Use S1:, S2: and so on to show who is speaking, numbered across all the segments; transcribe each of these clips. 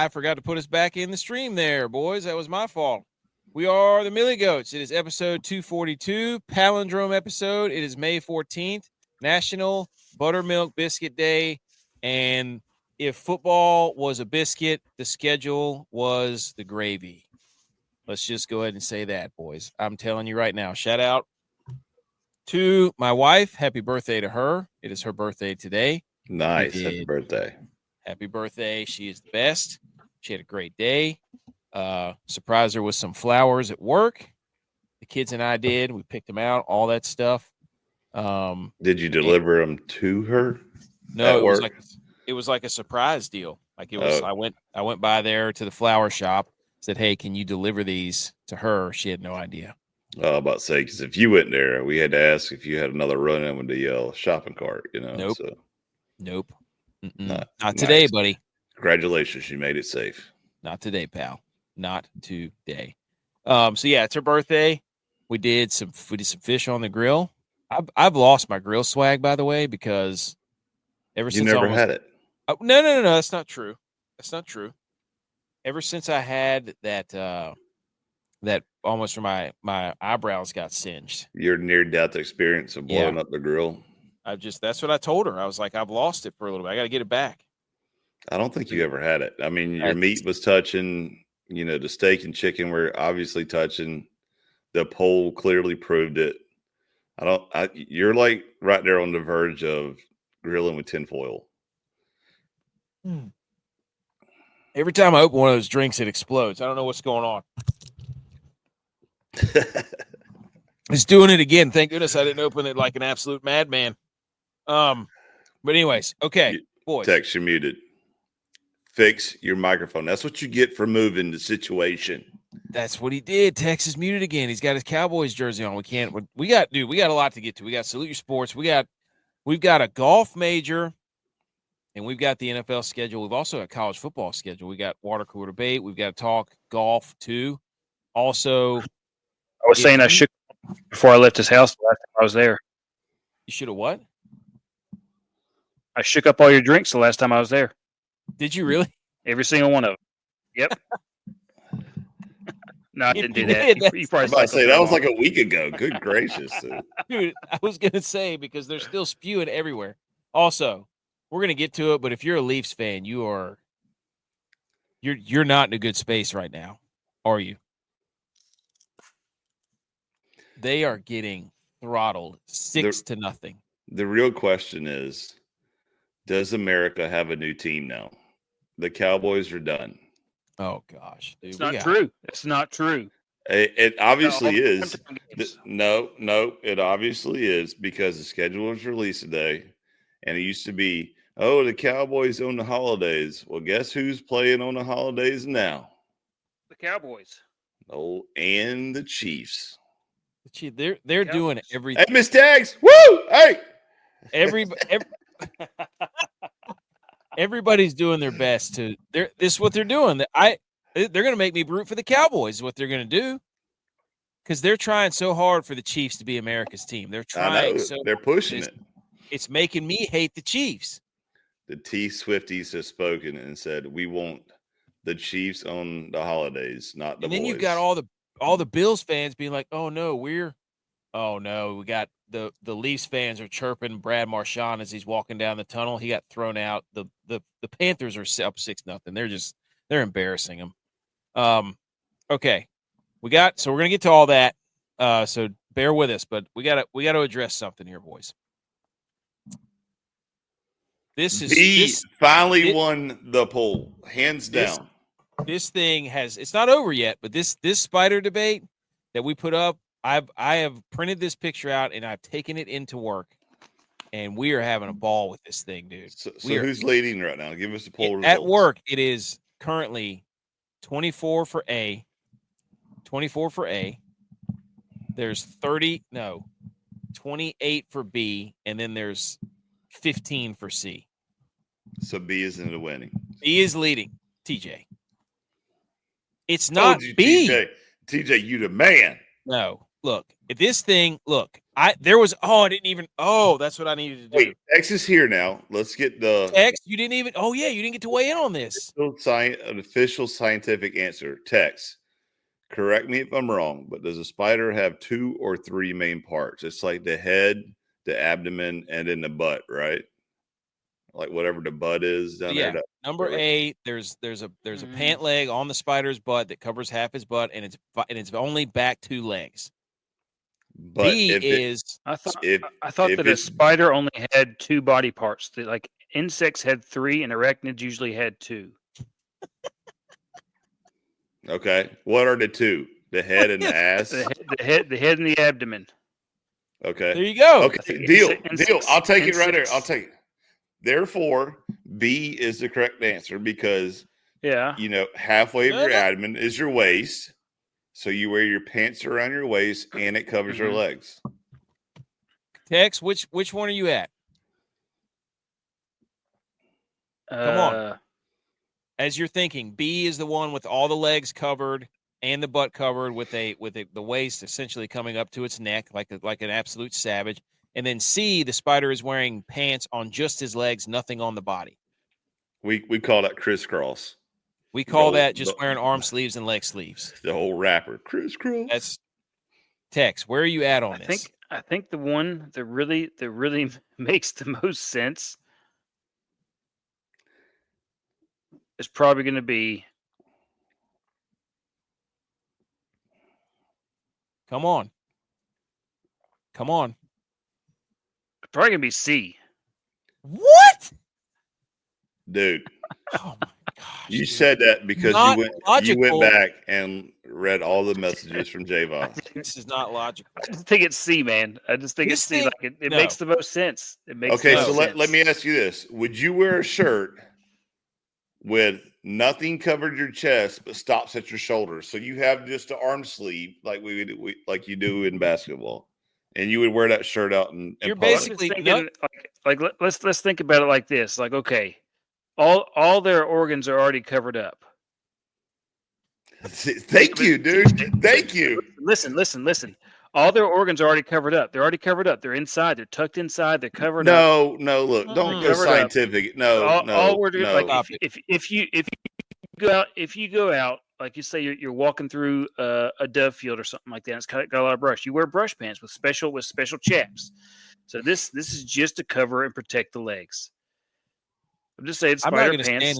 S1: I forgot to put us back in the stream there, boys. That was my fault. We are the Millie Goats. It is episode 242, palindrome episode. It is May 14th, National Buttermilk Biscuit Day. And if football was a biscuit, the schedule was the gravy. Let's just go ahead and say that, boys. I'm telling you right now. Shout out to my wife. Happy birthday to her. It is her birthday today.
S2: Nice. Happy birthday.
S1: Happy birthday. She is the best. She had a great day. Surprised her with some flowers at work. The kids and I did. We picked them out, all that stuff.
S2: Did you deliver them to her?
S1: No, it was like a surprise deal. Like it was, I went by there to the flower shop, said, "Hey, can you deliver these to her?" She had no idea.
S2: I was about to say, because if you went there, we had to ask if you had another run-in with the shopping cart,
S1: Nope.
S2: So.
S1: Nope. Not today, buddy.
S2: Congratulations. You made it safe.
S1: Not today, pal. Not today. So yeah, it's her birthday. We did some fish on the grill. I've lost my grill swag, by the way, because ever since
S2: you never had it.
S1: No, that's not true. That's not true. Ever since I had that almost where my eyebrows got singed.
S2: Your near-death experience of blowing up the grill.
S1: That's what I told her. I was like, I've lost it for a little bit. I got to get it back.
S2: I don't think you ever had it. I mean, your meat was touching, the steak and chicken were obviously touching. The poll clearly proved it. You're like right there on the verge of grilling with tinfoil.
S1: Every time I open one of those drinks, it explodes. I don't know what's going on. It's doing it again. Thank goodness I didn't open it like an absolute madman. But anyways, okay, boys.
S2: Text, you're muted. Fix your microphone. That's what you get for moving the situation.
S1: That's what he did. Tex is muted again. He's got his Cowboys jersey on. We got a lot to get to. We got Salute Your Sports. We've got a golf major, and we've got the NFL schedule. We've also got college football schedule. We got water cooler debate. We've got to talk golf too. Also,
S3: I was saying I shook before I left his house the last time I was there.
S1: You should have what?
S3: I shook up all your drinks the last time I was there.
S1: Did you really?
S3: Every single one of them. Yep. No, I didn't do that.
S2: You probably about to say that was like a week ago. Good gracious,
S1: dude! I was gonna say because they're still spewing everywhere. Also, we're gonna get to it, but if you're a Leafs fan, you're not in a good space right now, are you? They are getting throttled 6-0.
S2: The real question is, does America have a new team now? The Cowboys are done.
S1: Oh gosh, dude,
S3: it's not true. It's not true.
S2: It obviously is. No, it obviously is because the schedule was released today, and it used to be, the Cowboys on the holidays. Well, guess who's playing on the holidays now?
S3: The Cowboys.
S2: Oh, and the Chiefs.
S1: They're doing everything.
S2: Hey, Miss Tags, woo! Hey,
S1: everybody's doing their best to. This is what they're doing. They're going to make me root for the Cowboys. Is what they're going to do because they're trying so hard for the Chiefs to be America's team. They're trying.
S2: They're pushing it.
S1: It's making me hate the Chiefs.
S2: The T-Swifties have spoken and said we want the Chiefs on the holidays, not the
S1: And then
S2: boys.
S1: You've got all the Bills fans being like, "Oh no, we got the Leafs fans are chirping Brad Marchand as he's walking down the tunnel. He got thrown out. The Panthers are up 6-0. They're embarrassing him. Okay, we're gonna get to all that. So bear with us, but we gotta address something here, boys. This
S2: finally won the poll, hands down.
S1: This thing it's not over yet, but this spider debate that we put up, I have printed this picture out and I've taken it into work, and we are having a ball with this thing, dude.
S2: So who's leading right now? Give us the poll results.
S1: At work, it is currently 24 for A. There's 28 for B, and then there's 15 for C.
S2: So B isn't the winning.
S1: B is leading, TJ. It's not
S2: you,
S1: B.
S2: TJ, you the man.
S1: No, look, at this thing, I didn't even. Oh, that's what I needed to do.
S2: Wait, X is here now. Let's get the
S1: Tex, you didn't even. Oh yeah, you didn't get to weigh in on this.
S2: an official scientific answer. Tex, correct me if I'm wrong, but does a spider have 2 or 3 main parts? It's like the head, the abdomen, and then the butt, right? Like whatever the butt is down there.
S1: Number 8. There's a pant leg on the spider's butt that covers half his butt, and it's only back 2 legs.
S2: But
S3: I thought that a spider only had 2 body parts. That like insects had 3, and arachnids usually had 2.
S2: Okay, what are the 2? The head and the ass.
S3: The head and the abdomen.
S2: Okay,
S1: there you go.
S2: Okay, deal. I'll take it right there. I'll take it. Therefore, B is the correct answer because halfway of your abdomen is your waist. So you wear your pants around your waist and it covers your legs.
S1: Tex, which one are you at? Come on. As you're thinking, B is the one with all the legs covered and the butt covered with the waist essentially coming up to its neck like an absolute savage. And then C, the spider is wearing pants on just his legs, nothing on the body.
S2: We call that crisscross.
S1: We call that just wearing arm sleeves and leg sleeves.
S2: The whole rapper, crisscross.
S1: That's Tex. Where are you at on this?
S3: I think the one that really makes the most sense is probably going to be.
S1: Come on.
S3: It's probably going to be C.
S1: What?
S2: Dude.
S1: Oh my gosh.
S2: You said that because you went back and read all the messages from J.U.Y.S.
S1: This is not logical.
S3: I just think it's C, man. I just think it's C. Like it makes the most sense. It makes
S2: okay, so let me ask you this. Would you wear a shirt with nothing covered your chest but stops at your shoulders? So you have just an arm sleeve like like you do in basketball. And you would wear that shirt out and
S1: you're basically
S3: thinking, like let's think about it like this. Like, okay, all their organs are already covered up.
S2: Thank you, dude. Thank you.
S3: Listen. All their organs are already covered up. They're already covered up. They're inside. They're tucked inside. They're covered up.
S2: No. Look, don't go scientific. No.
S3: All we're doing, like, if you go out, like you say, you're walking through a dove field or something like that. It's got a lot of brush. You wear brush pants with special chaps. So this is just to cover and protect the legs. I'm just saying, spider pants.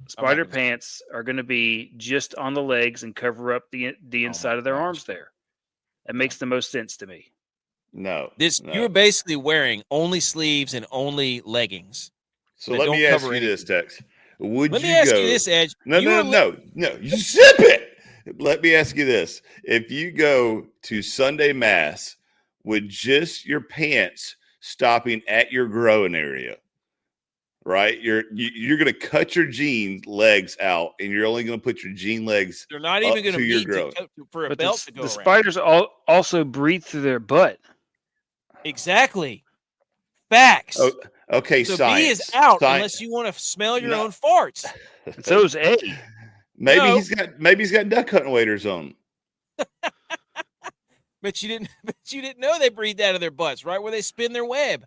S3: Spider pants are going to be just on the legs and cover up the inside of their arms there. That makes the most sense to me.
S2: No.
S1: You're basically wearing only sleeves and only leggings.
S2: So let me ask you this, Tex. Let
S1: me ask you this, Edge.
S2: No. You zip it. Let me ask you this. If you go to Sunday Mass with just your pants stopping at your growing area, right? You're going to cut your jean legs out, and you're only going to put your jean legs.
S1: They're not even going to meet for a belt to go
S3: the
S1: around.
S3: Spiders also breathe through their butt.
S1: Exactly. Facts.
S2: Oh, okay,
S1: so
S2: science.
S1: B is out unless you want to smell your own farts.
S3: And so is A.
S2: Maybe he's got duck hunting waders on.
S1: But you didn't know they breathed out of their butts, right? Where they spin their web.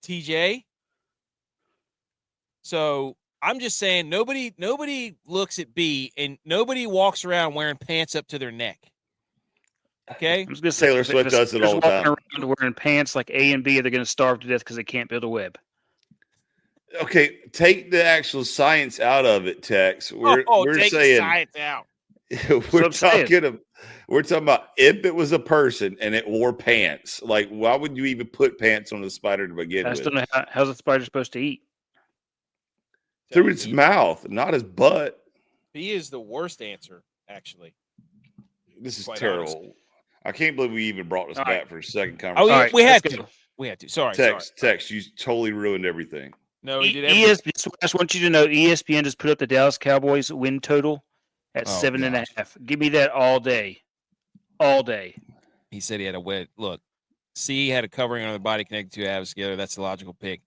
S1: TJ. So I'm just saying nobody looks at B and nobody walks around wearing pants up to their neck. Okay?
S3: I'm just gonna say
S2: Taylor Swift does it all the time.
S3: Around wearing pants like A and B, they're going to starve to death because they can't build a web.
S2: Okay, take the actual science out of it, Tex. We're
S1: take
S2: saying
S1: the science out.
S2: We're talking about if it was a person and it wore pants. Like, why would you even put pants on a spider to begin with?
S3: I still know how's a spider supposed to eat?
S2: Through its mouth, not his butt.
S1: B is the worst answer, actually.
S2: This is terrible. Honestly. I can't believe we even brought this back for a second
S1: Oh,
S2: conversation.
S1: we had to. We had to. Sorry.
S2: Tex, you totally ruined everything.
S1: No, he did everything.
S3: I just want you to know ESPN just put up the Dallas Cowboys win total at 7.5. Give me that all day. All day.
S1: He said he had a wet look. C had a covering on the body connected to halves together. That's the logical pick.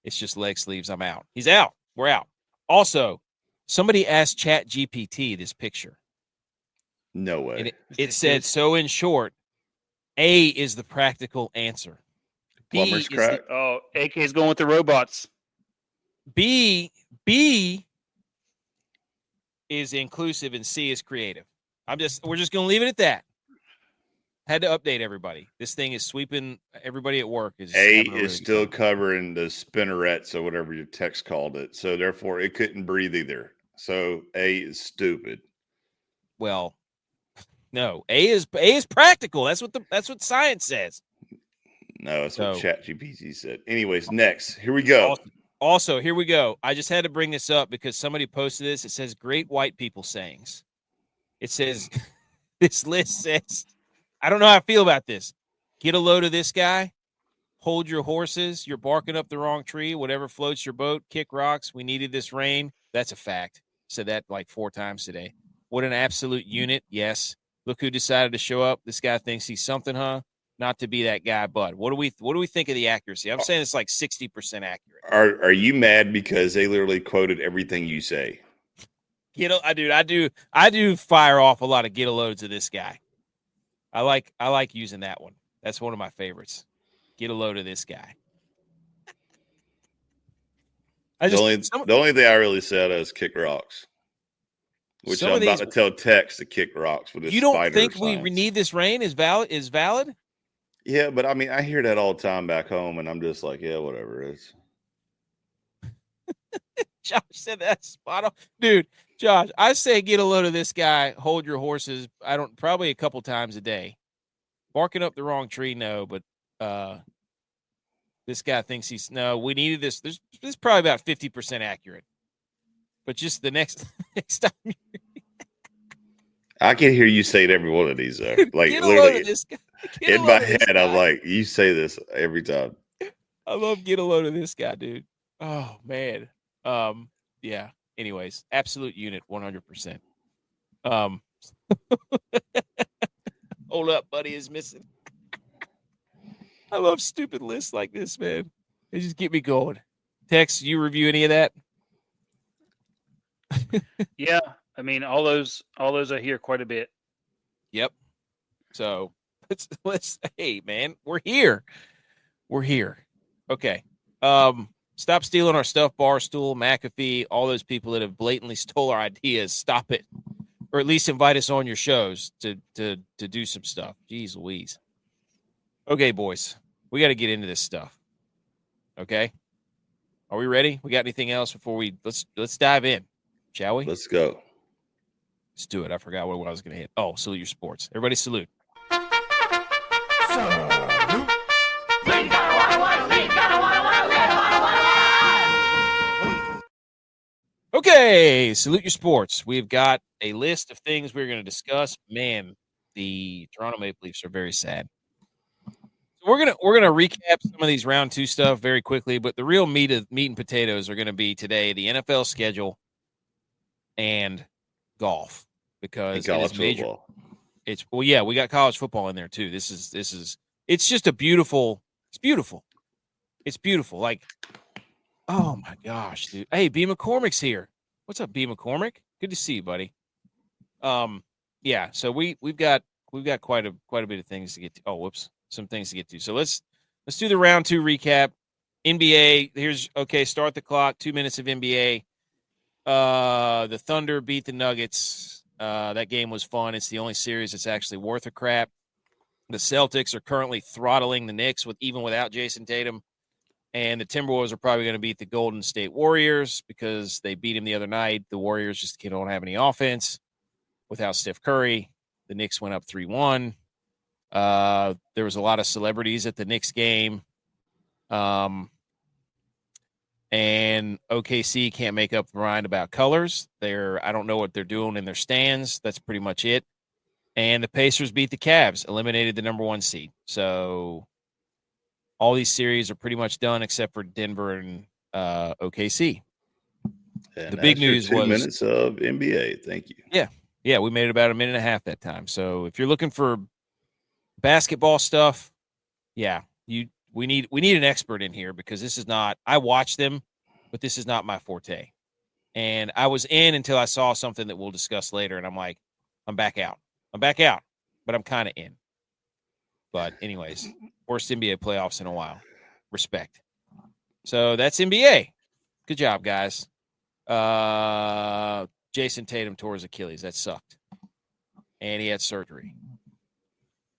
S1: It's just leg sleeves. I'm out. He's out. We're out. Also, somebody asked Chat GPT this picture.
S2: No way.
S1: And it said, so in short, A is the practical answer.
S2: Plumber's crack.
S3: AK is going with the robots.
S1: B is inclusive and C is creative. We're just going to leave it at that. Had to update everybody. This thing is sweeping everybody at work.
S2: A is still covering the spinnerets or whatever your text called it. So therefore it couldn't breathe either. So A is stupid.
S1: Well, no, A is practical. That's what science says.
S2: No, that's what ChatGPT said. Anyways, next. Here we go.
S1: Also, here we go. I just had to bring this up because somebody posted this. It says great white people sayings. It says this list says, I don't know how I feel about this. Get a load of this guy. Hold your horses. You're barking up the wrong tree. Whatever floats your boat. Kick rocks. We needed this rain. That's a fact. Said that like 4 times today. What an absolute unit. Yes. Look who decided to show up. This guy thinks he's something, huh? Not to be that guy, bud. What do we think of the accuracy? I'm saying it's like 60% accurate.
S2: Are you mad because they literally quoted everything you say?
S1: I do fire off a lot of get a loads of this guy. I like using that one. That's one of my favorites. Get a load of this guy.
S2: The only thing I really said is kick rocks, which I'm about to tell Tex to kick rocks with his.
S1: You don't think we need this rain is valid?
S2: Yeah, but I mean, I hear that all the time back home, and I'm just like, yeah, whatever it is.
S1: Josh said that's spot on, dude. Josh, I say get a load of this guy. Hold your horses. Probably a couple times a day. Barking up the wrong tree, no, but this guy thinks we needed this. This is probably about 50% accurate. But just the next time.
S2: I can hear you say it every one of these, though. Like literally, in my head, I'm like, you say this every time.
S1: I love get a load of this guy, dude. Oh man. Yeah. Anyways, absolute unit, 100%. Hold up, buddy is missing. I love stupid lists like this, man. They just get me going. Tex, you review any of that?
S3: Yeah, I mean all those I hear quite a bit.
S1: Yep. So let's hey man, we're here. Okay. Stop stealing our stuff, Barstool, McAfee, all those people that have blatantly stole our ideas. Stop it. Or at least invite us on your shows to do some stuff. Jeez Louise. Okay, boys. We got to get into this stuff. Okay? Are we ready? We got anything else before let's dive in, shall we?
S2: Let's go.
S1: Let's do it. I forgot what I was going to hit. Oh, salute your sports. Everybody salute. Okay, salute your sports. We've got a list of things we're going to discuss. Man, the Toronto Maple Leafs are very sad. So we're gonna recap some of these round 2 stuff very quickly, but the real meat and potatoes are going to be today the NFL schedule and golf because
S2: college football.
S1: We got college football in there too. It's just a beautiful. It's beautiful. It's beautiful. Like, oh my gosh, dude. Hey, B. McCormick's here. What's up, B. McCormick? Good to see you, buddy. Yeah. So we've got quite a bit of things to get to. Oh, whoops, some things to get to. So let's do the round 2 recap. NBA. Start the clock. 2 minutes of NBA. The Thunder beat the Nuggets. That game was fun. It's the only series that's actually worth a crap. The Celtics are currently throttling the Knicks even without Jason Tatum. And the Timberwolves are probably going to beat the Golden State Warriors because they beat them the other night. The Warriors just don't have any offense without Steph Curry. The Knicks went up 3-1. There was a lot of celebrities at the Knicks game. And OKC can't make up the mind about colors. I don't know what they're doing in their stands. That's pretty much it. And the Pacers beat the Cavs, eliminated the number 1 seed. So all these series are pretty much done except for Denver and OKC.
S2: And
S1: the big news
S2: 2
S1: was
S2: minutes of NBA. Thank you.
S1: Yeah, we made it about a minute and a half that time. So if you're looking for basketball stuff, we need an expert in here because this is not. I watch them, but this is not my forte. And I was in until I saw something that we'll discuss later, and I'm like, I'm back out. I'm back out, but I'm kind of in. But anyways, worst NBA playoffs in a while. Respect. So that's NBA. Good job, guys. Jason Tatum tore his Achilles. That sucked. And he had surgery.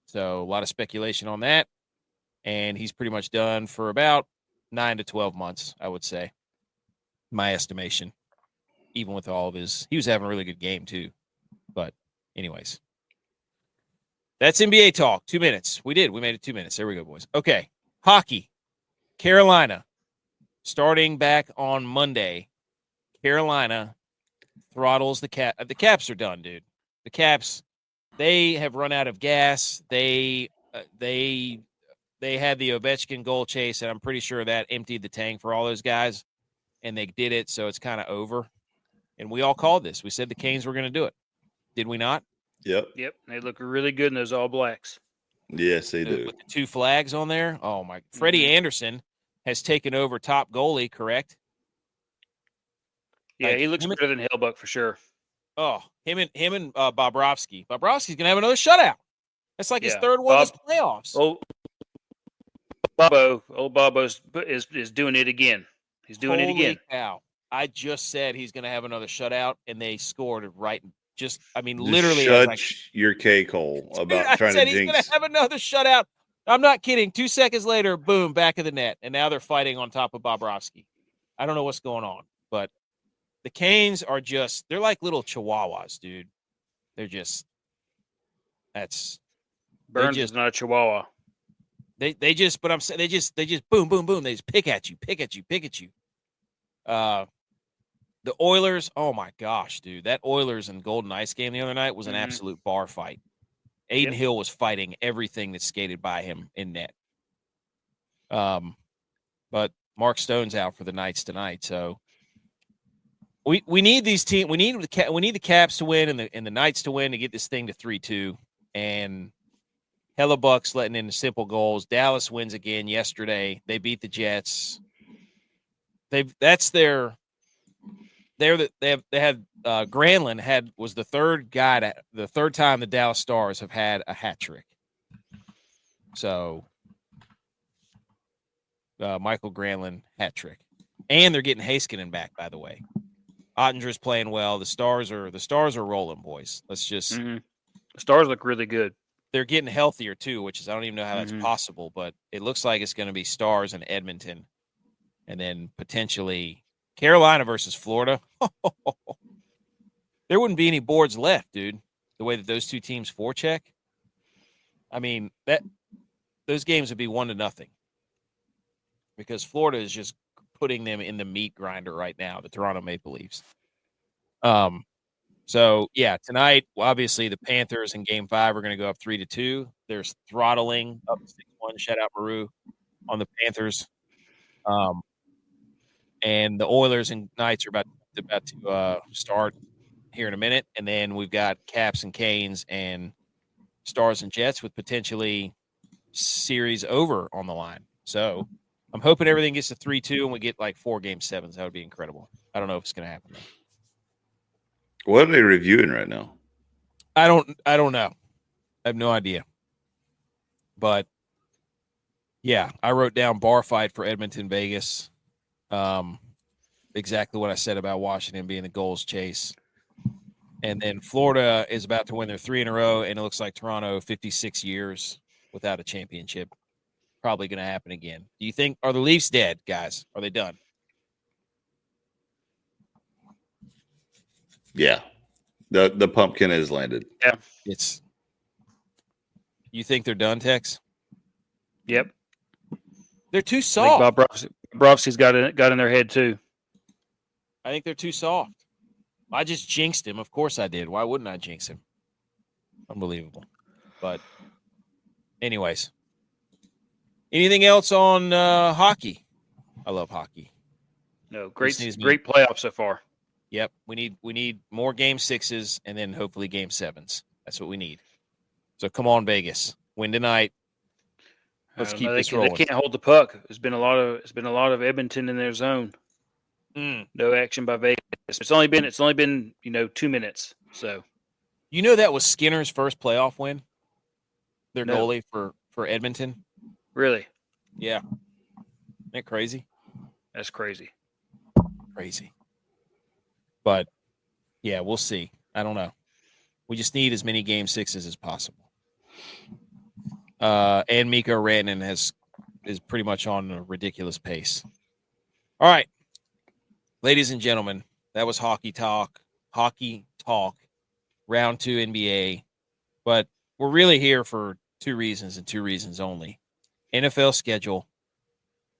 S1: So a lot of speculation on that. And he's pretty much done for about 9 to 12 months, I would say. My estimation. Even with all of his, he was having a really good game too. But anyways, that's NBA talk. 2 minutes. We made it 2 minutes. There we go, boys. Okay. Hockey. Carolina. Starting back on Monday. Carolina throttles the Cap. The Caps are done, dude. The Caps, they have run out of gas. They had the Ovechkin goal chase, and I'm pretty sure that emptied the tank for all those guys, and they did it, so it's kind of over. And we all called this. We said the Canes were going to do it. Did we not?
S2: Yep.
S3: They look really good in those All Blacks.
S2: Yes, they do.
S1: With the 2 flags on there. Oh, my. Freddie Anderson has taken over top goalie, correct?
S3: Yeah, he looks better than Hellbuck for sure.
S1: Oh, him and Bobrovsky. Bobrovsky's gonna have another shutout. That's like his third one of the playoffs.
S3: Bobo is doing it again. He's doing it again.
S1: Cow. I just said he's gonna have another shutout, and they scored it right. Literally.
S2: Shut your cake hole about trying to jinx.
S1: He's gonna have another shutout. I'm not kidding. 2 seconds later, boom, back of the net, and now they're fighting on top of Bobrovsky. I don't know what's going on, but the Canes are they're like little chihuahuas, dude. They're just,
S3: Burns is not a chihuahua.
S1: They just boom, boom, boom. They just pick at you. The Oilers, oh my gosh, dude. That Oilers and Golden Ice game the other night was an absolute bar fight. Aiden Hill was fighting everything that skated by him in net. But Mark Stone's out for the Knights tonight, so we need these teams. We need the Caps to win and the Knights to win to get this thing to 3-2. And Hellebuck's letting in the simple goals. Dallas wins again yesterday. They beat the Jets. Granlund was the third time the Dallas Stars have had a hat trick. So Michael Granlund hat trick, and they're getting Heiskanen back, by the way. Ottinger's playing well. The Stars are rolling, boys. Let's just
S3: the Stars look really good.
S1: They're getting healthier too, which is I don't even know how that's possible, but it looks like it's going to be Stars and Edmonton, and then potentially Carolina versus Florida. There wouldn't be any boards left, dude. The way that those two teams forecheck, I mean those games would be 1-0 because Florida is just putting them in the meat grinder right now, the Toronto Maple Leafs. So yeah, tonight, obviously the Panthers in Game 5 are going to go up 3-2. There's throttling up 6-1, shout out Maru on the Panthers. And the Oilers and Knights are about to start here in a minute, and then we've got Caps and Canes and Stars and Jets with potentially series over on the line. So I'm hoping everything gets to 3-2 and we get like 4 Game 7s. That would be incredible. I don't know if it's going to happen, though.
S2: What are they reviewing right now?
S1: I don't know. I have no idea. But yeah, I wrote down bar fight for Edmonton, Vegas. Exactly what I said about Washington being the goals chase. And then Florida is about to win their 3 in a row, and it looks like Toronto 56 years without a championship. Probably going to happen again. Do you think are the Leafs dead, guys? Are they done?
S2: Yeah. The pumpkin has landed.
S3: Yeah.
S1: You think they're done, Tex?
S3: Yep.
S1: They're too soft.
S3: I think Bobrovsky's got in their head too.
S1: I think they're too soft. I just jinxed him. Of course I did. Why wouldn't I jinx him? Unbelievable. But anyways. Anything else on hockey? I love hockey.
S3: No, great playoff so far.
S1: Yep. We need more Game 6s and then hopefully Game 7s. That's what we need. So come on, Vegas. Win tonight. Let's keep this rolling.
S3: They can't hold the puck. It's been a lot of Edmonton in their zone. No action by Vegas. It's only been 2 minutes. So
S1: You know that was Skinner's first playoff win? Their
S3: No.
S1: goalie for Edmonton?
S3: Really?
S1: Yeah. Isn't that crazy?
S3: That's crazy.
S1: Crazy. But, yeah, we'll see. I don't know. We just need as many game sixes as possible. And Mikko Rantanen is pretty much on a ridiculous pace. All right. Ladies and gentlemen, that was Hockey Talk. Round 2 NBA. But we're really here for 2 reasons and 2 reasons only. NFL schedule.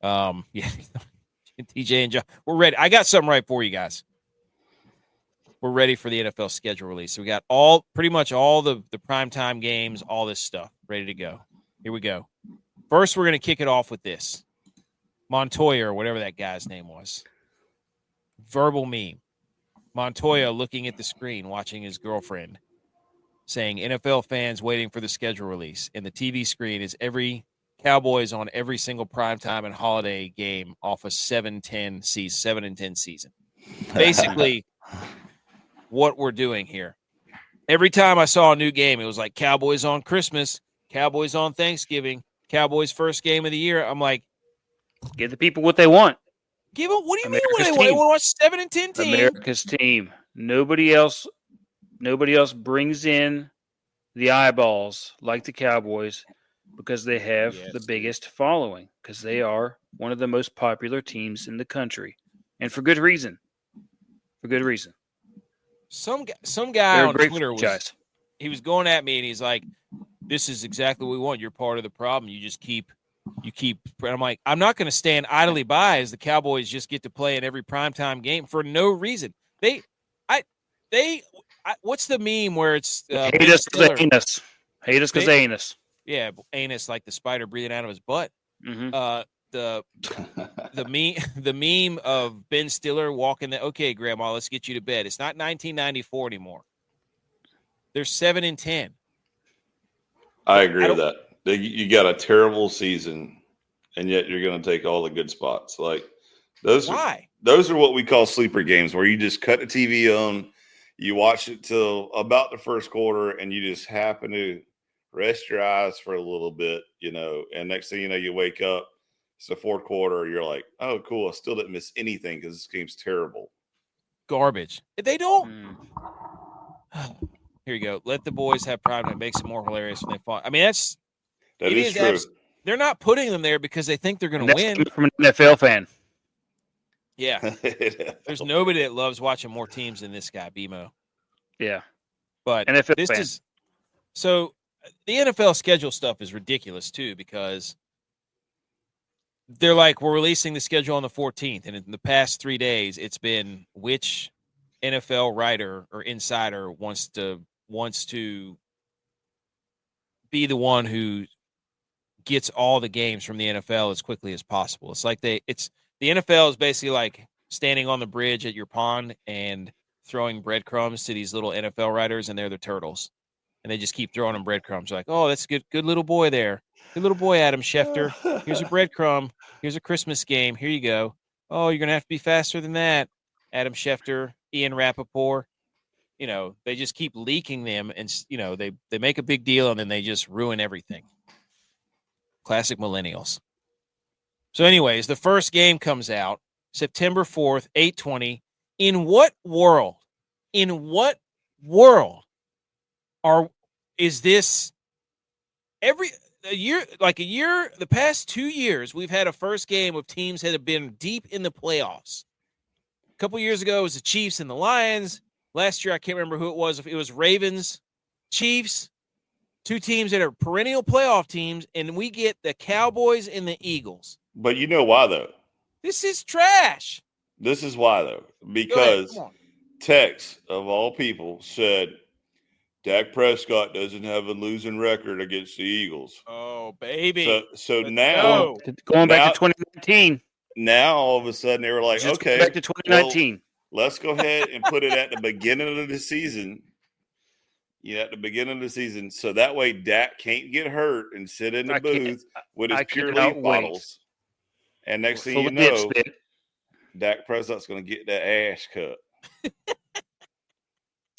S1: Yeah. TJ and John, we're ready. I got something right for you guys. We're ready for the NFL schedule release. So we got pretty much all the primetime games, all this stuff ready to go. Here we go. First, we're going to kick it off with this. Montoya, or whatever that guy's name was. Verbal meme. Montoya looking at the screen, watching his girlfriend, saying NFL fans waiting for the schedule release. And the TV screen is every Cowboys on every single primetime and holiday game off a 7-10 season, 7-10 season. Basically, what we're doing here. Every time I saw a new game, it was like Cowboys on Christmas, Cowboys on Thanksgiving, Cowboys first game of the year. I'm like,
S3: give the people what they want.
S1: Give them. What do you
S3: America's
S1: mean? What they want? They want to watch 7-10 team.
S3: America's team. Nobody else brings in the eyeballs like the Cowboys because they have the biggest following, because they are one of the most popular teams in the country, and for good reason. For good reason.
S1: Some guy
S3: They're
S1: on Twitter was going at me, and he's like, "This is exactly what we want. You're part of the problem. You keep." I'm like, I'm not going to stand idly by as the Cowboys just get to play in every primetime game for no reason. What's the meme where it's
S3: hate us because they anus. Hate us because they anus.
S1: Yeah, anus like the spider breathing out of his butt.
S3: Mm-hmm.
S1: The meme of Ben Stiller walking. Okay, Grandma, let's get you to bed. It's not 1994 anymore. They're 7-10.
S2: I agree with that. You got a terrible season, and yet you're going to take all the good spots. Like those are what we call sleeper games, where you just cut the TV on, you watch it till about the first quarter, and you just happen to rest your eyes for a little bit, and next thing you know, you wake up, it's the fourth quarter, you're like, oh, cool, I still didn't miss anything because this game's terrible.
S1: Garbage. They don't. Here you go. Let the boys have prime time. Makes it more hilarious when they fall. I mean, that is true. They're not putting them there because they think they're going to win.
S3: From an NFL fan.
S1: Yeah. There's nobody that loves watching more teams than this guy, BMO.
S3: Yeah.
S1: But
S3: NFL fan.
S1: So the NFL schedule stuff is ridiculous too, because they're like, we're releasing the schedule on the 14th. And in the past 3 days, it's been which NFL writer or insider wants to be the one who gets all the games from the NFL as quickly as possible. It's like the NFL is basically like standing on the bridge at your pond and throwing breadcrumbs to these little NFL writers, and they're the turtles. And they just keep throwing them breadcrumbs. They're like, oh, that's good little boy there. Good little boy, Adam Schefter. Here's a breadcrumb. Here's a Christmas game. Here you go. Oh, you're going to have to be faster than that. Adam Schefter, Ian Rappaport. They just keep leaking them, and, they make a big deal, and then they just ruin everything. Classic millennials. So anyways, the first game comes out September 4th, 8:20. In what world is this the past 2 years, we've had a first game of teams that have been deep in the playoffs. A couple years ago, it was the Chiefs and the Lions. Last year, I can't remember who it was. If it was Ravens, Chiefs, two teams that are perennial playoff teams, and we get the Cowboys and the Eagles.
S2: But you know why, though?
S1: This is trash.
S2: This is why, though. Because Tex, of all people, said Dak Prescott doesn't have a losing record against the Eagles.
S1: Oh, baby.
S2: So now –
S3: going back to 2019.
S2: Now, all of a sudden, they were like,
S3: just
S2: okay.
S3: Back to 2019.
S2: Well, let's go ahead and put it at the beginning of the season. At the beginning of the season. So that way Dak can't get hurt and sit in the booth with his Pure Leaf bottles. And next thing you know, Dak Prescott's going to get that ass cut.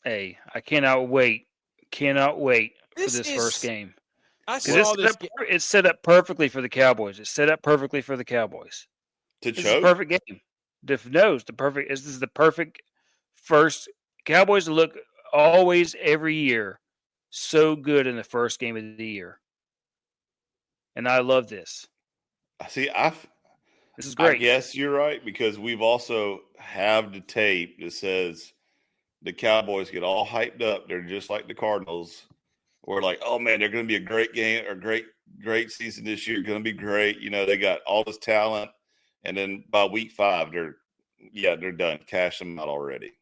S3: Hey, I cannot wait cannot wait for
S1: This
S3: this
S1: is-
S3: first game.
S1: I
S3: 'Cause
S1: saw this.
S3: it's set up perfectly for the Cowboys. It's set up perfectly for the Cowboys.
S2: To
S3: This is a
S2: choke.
S3: perfect game. This is the perfect first. Cowboys look always every year so good in the first game of the year, and I love this.
S2: See,
S3: This is
S2: I
S3: great.
S2: guess you're right because we've also have the tape that says the Cowboys get all hyped up. They're just like the Cardinals. We're like, oh man, they're going to be a great game or great season this year. Going to be great. You know, they got all this talent, and then by week 5, they're done. Cash them out already.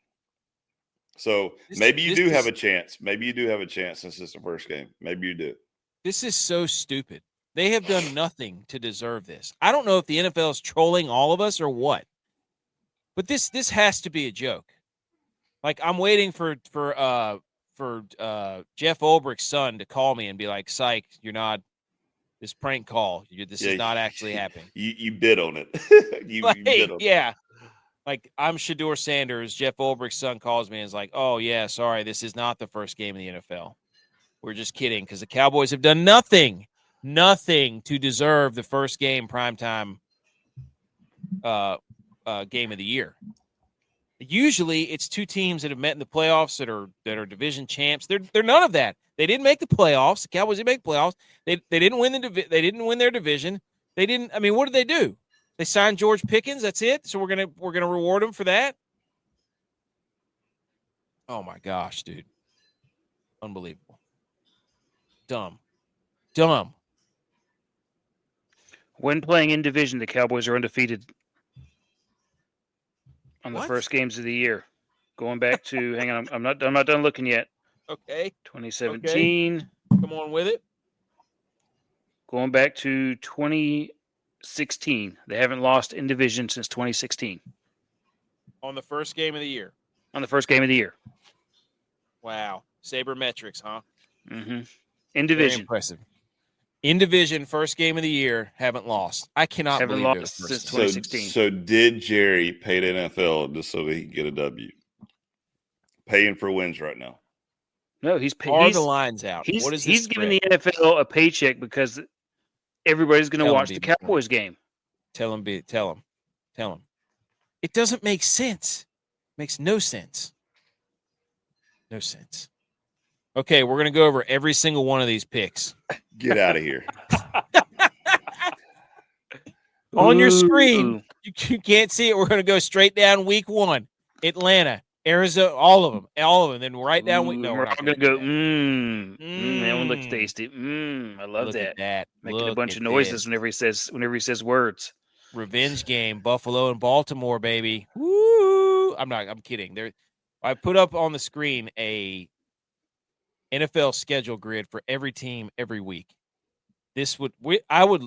S2: So maybe you do have a chance. Maybe you do have a chance since it's the first game. Maybe you do.
S1: This is so stupid. They have done nothing to deserve this. I don't know if the NFL is trolling all of us or what, but this has to be a joke. Like I'm waiting for Jeff Ulbricht's son to call me and be like, "Psych, you're not this prank call. This is not actually happening."
S2: You bid on it. you bid on it.
S1: Yeah. Like I'm Shador Sanders. Jeff Ulbricht's son calls me and is like, "Oh yeah, sorry, this is not the first game in the NFL. We're just kidding because the Cowboys have done nothing to deserve the first game primetime game of the year." Usually, it's two teams that have met in the playoffs that are division champs. They're none of that. They didn't make the playoffs. The Cowboys didn't make playoffs. They didn't win they didn't win their division. They didn't. I mean, what did they do? They signed George Pickens. That's it. So we're gonna reward them for that. Oh my gosh, dude! Unbelievable. Dumb.
S3: When playing in division, the Cowboys are undefeated on the first games of the year. Going back to, hang on, I'm not done looking yet.
S1: Okay.
S3: 2017.
S1: Okay. Come on with it.
S3: Going back to 2016. They haven't lost in division since 2016.
S1: On the first game of the year.
S3: On the first game of the year.
S1: Wow. Sabermetrics, huh?
S3: Mm-hmm. In division.
S1: Very impressive. In division, first game of the year, haven't lost. I cannot believe it.
S3: Since 2016.
S2: So did Jerry pay the NFL just so that he can get a W? Paying for wins right now.
S3: No, he's
S1: the lines out.
S3: He's giving the NFL a paycheck because everybody's going to watch the Cowboys game.
S1: Tell him. It doesn't make sense. Makes no sense. No sense. Okay, we're going to go over every single one of these picks.
S2: Get out of here.
S1: On your screen, you can't see it. We're going to go straight down week 1. Atlanta, Arizona, all of them. Then right down week. No,
S3: we're all going to go, that one looks tasty. I love
S1: Look
S3: that.
S1: at that.
S3: Making a bunch of noises whenever he says words.
S1: Revenge game, Buffalo and Baltimore, baby. Woo! I'm kidding. I put up on the screen a NFL schedule grid for every team every week. I would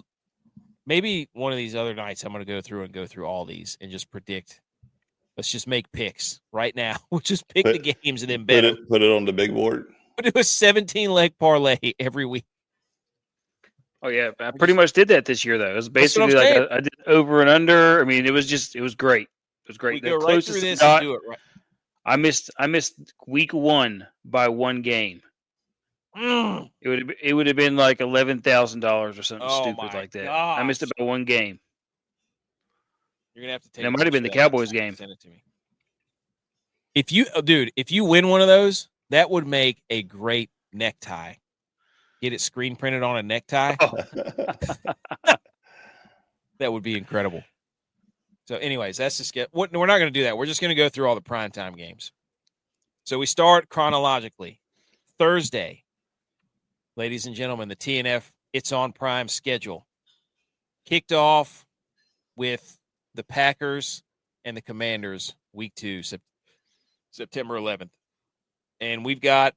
S1: maybe one of these other nights I'm going to go through all these and just predict. Let's just make picks right now. We'll just pick the games and then bet them.
S2: Put it on the big board.
S1: We'll do a 17-leg parlay every week.
S3: Oh yeah, I pretty much did that this year though. It was basically like I did over and under. I mean, it was great. It was great.
S1: We go right through this and do it right.
S3: I missed week 1 by one game. It would have been like $11,000 or something stupid like that.
S1: Gosh.
S3: I missed it by one game.
S1: You're gonna have to take.
S3: It might have been the Cowboys game.
S1: Send it to me. If you win one of those, that would make a great necktie. Get it screen printed on a necktie.
S3: Oh.
S1: That would be incredible. So, anyways, that's just we're not going to do that. We're just going to go through all the primetime games. So we start chronologically. Thursday, ladies and gentlemen, the TNF It's on Prime schedule kicked off with the Packers and the Commanders week 2, September 11th. And we've got,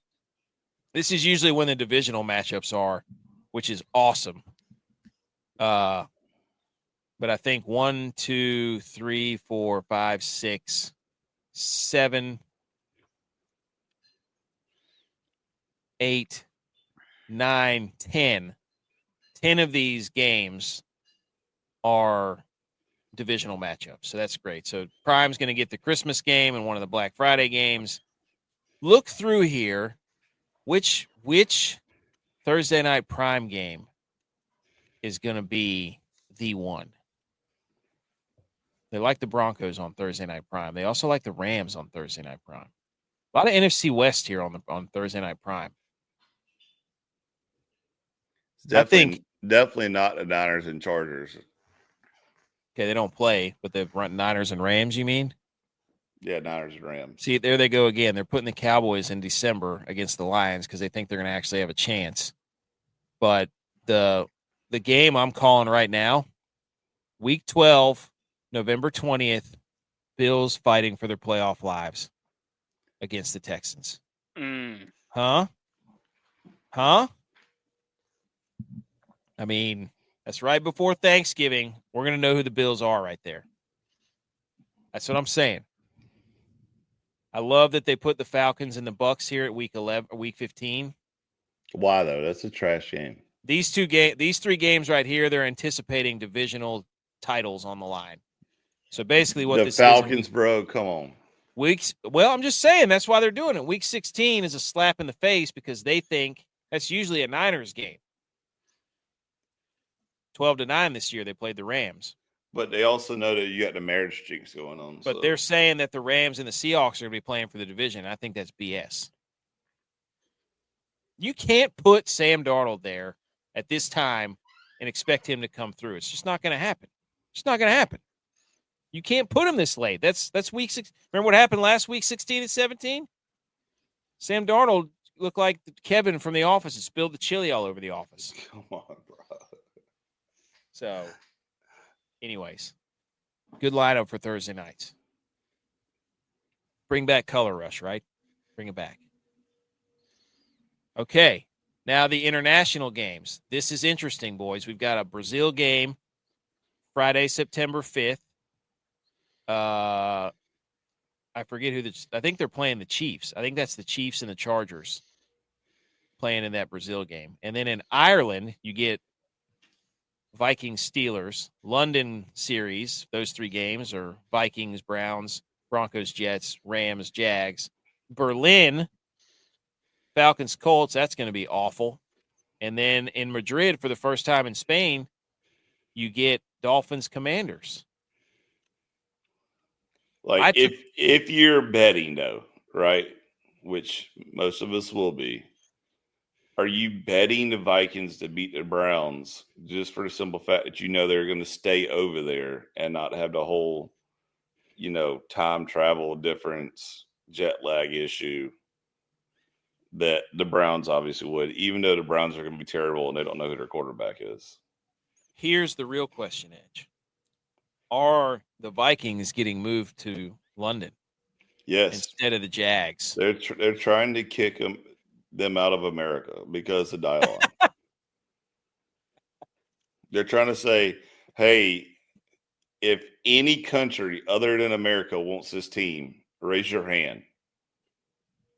S1: this is usually when the divisional matchups are, which is awesome. But I think 1, 2, 3, 4, 5, 6, 7, 8, 9, 10. 10 of these games are divisional matchups. So that's great. So Prime's going to get the Christmas game and one of the Black Friday games. Look through here. Which Thursday night prime game is going to be the one? They like the Broncos on Thursday night prime. They also like the Rams on Thursday night prime. A lot of NFC West here on Thursday night prime.
S2: Definitely not the Niners and Chargers.
S1: Okay, they don't play, but the Niners and Rams, you mean?
S2: Yeah, Niners and Rams.
S1: See, there they go again. They're putting the Cowboys in December against the Lions because they think they're going to actually have a chance. But the game I'm calling right now, Week 12, November 20th, Bills fighting for their playoff lives against the Texans. Huh? I mean, that's right before Thanksgiving. We're going to know who the Bills are right there. That's what I'm saying. I love that they put the Falcons and the Bucks here at week 11 or week 15.
S2: Why though? That's a trash game.
S1: These three games right here, they're anticipating divisional titles on the line. So basically, what
S2: the Falcons, bro, come on.
S1: Well, I'm just saying that's why they're doing it. Week 16 is a slap in the face because they think that's usually a Niners game. 12-9 this year, they played the Rams.
S2: But they also know that you got the marriage jinx going on.
S1: But they're saying that the Rams and the Seahawks are going to be playing for the division. I think that's BS. You can't put Sam Darnold there at this time and expect him to come through. It's just not going to happen. It's not going to happen. You can't put him this late. That's week 6. Remember what happened last week, 16 and 17? Sam Darnold looked like Kevin from The Office and spilled the chili all over the office.
S2: Come on, bro.
S1: So, anyways, good lineup for Thursday nights. Bring back Color Rush, right? Bring it back. Okay, now the international games. This is interesting, boys. We've got a Brazil game Friday, September 5th. I forget I think they're playing the Chiefs. I think that's the Chiefs and the Chargers playing in that Brazil game. And then in Ireland, you get Vikings, Steelers, London series. Those 3 games are Vikings, Browns, Broncos, Jets, Rams, Jags. Berlin, Falcons, Colts. That's going to be awful. And then in Madrid, for the first time in Spain, you get Dolphins, Commanders.
S2: Like if you're betting though, right, which most of us will be, are you betting the Vikings to beat the Browns just for the simple fact that you know they're going to stay over there and not have the whole, time travel difference, jet lag issue that the Browns obviously would, even though the Browns are going to be terrible and they don't know who their quarterback is?
S1: Here's the real question, Edge. Are the Vikings getting moved to London?
S2: Yes.
S1: Instead of the Jags.
S2: They're trying to kick them out of America because of Dylon. They're trying to say, hey, if any country other than America wants this team, raise your hand.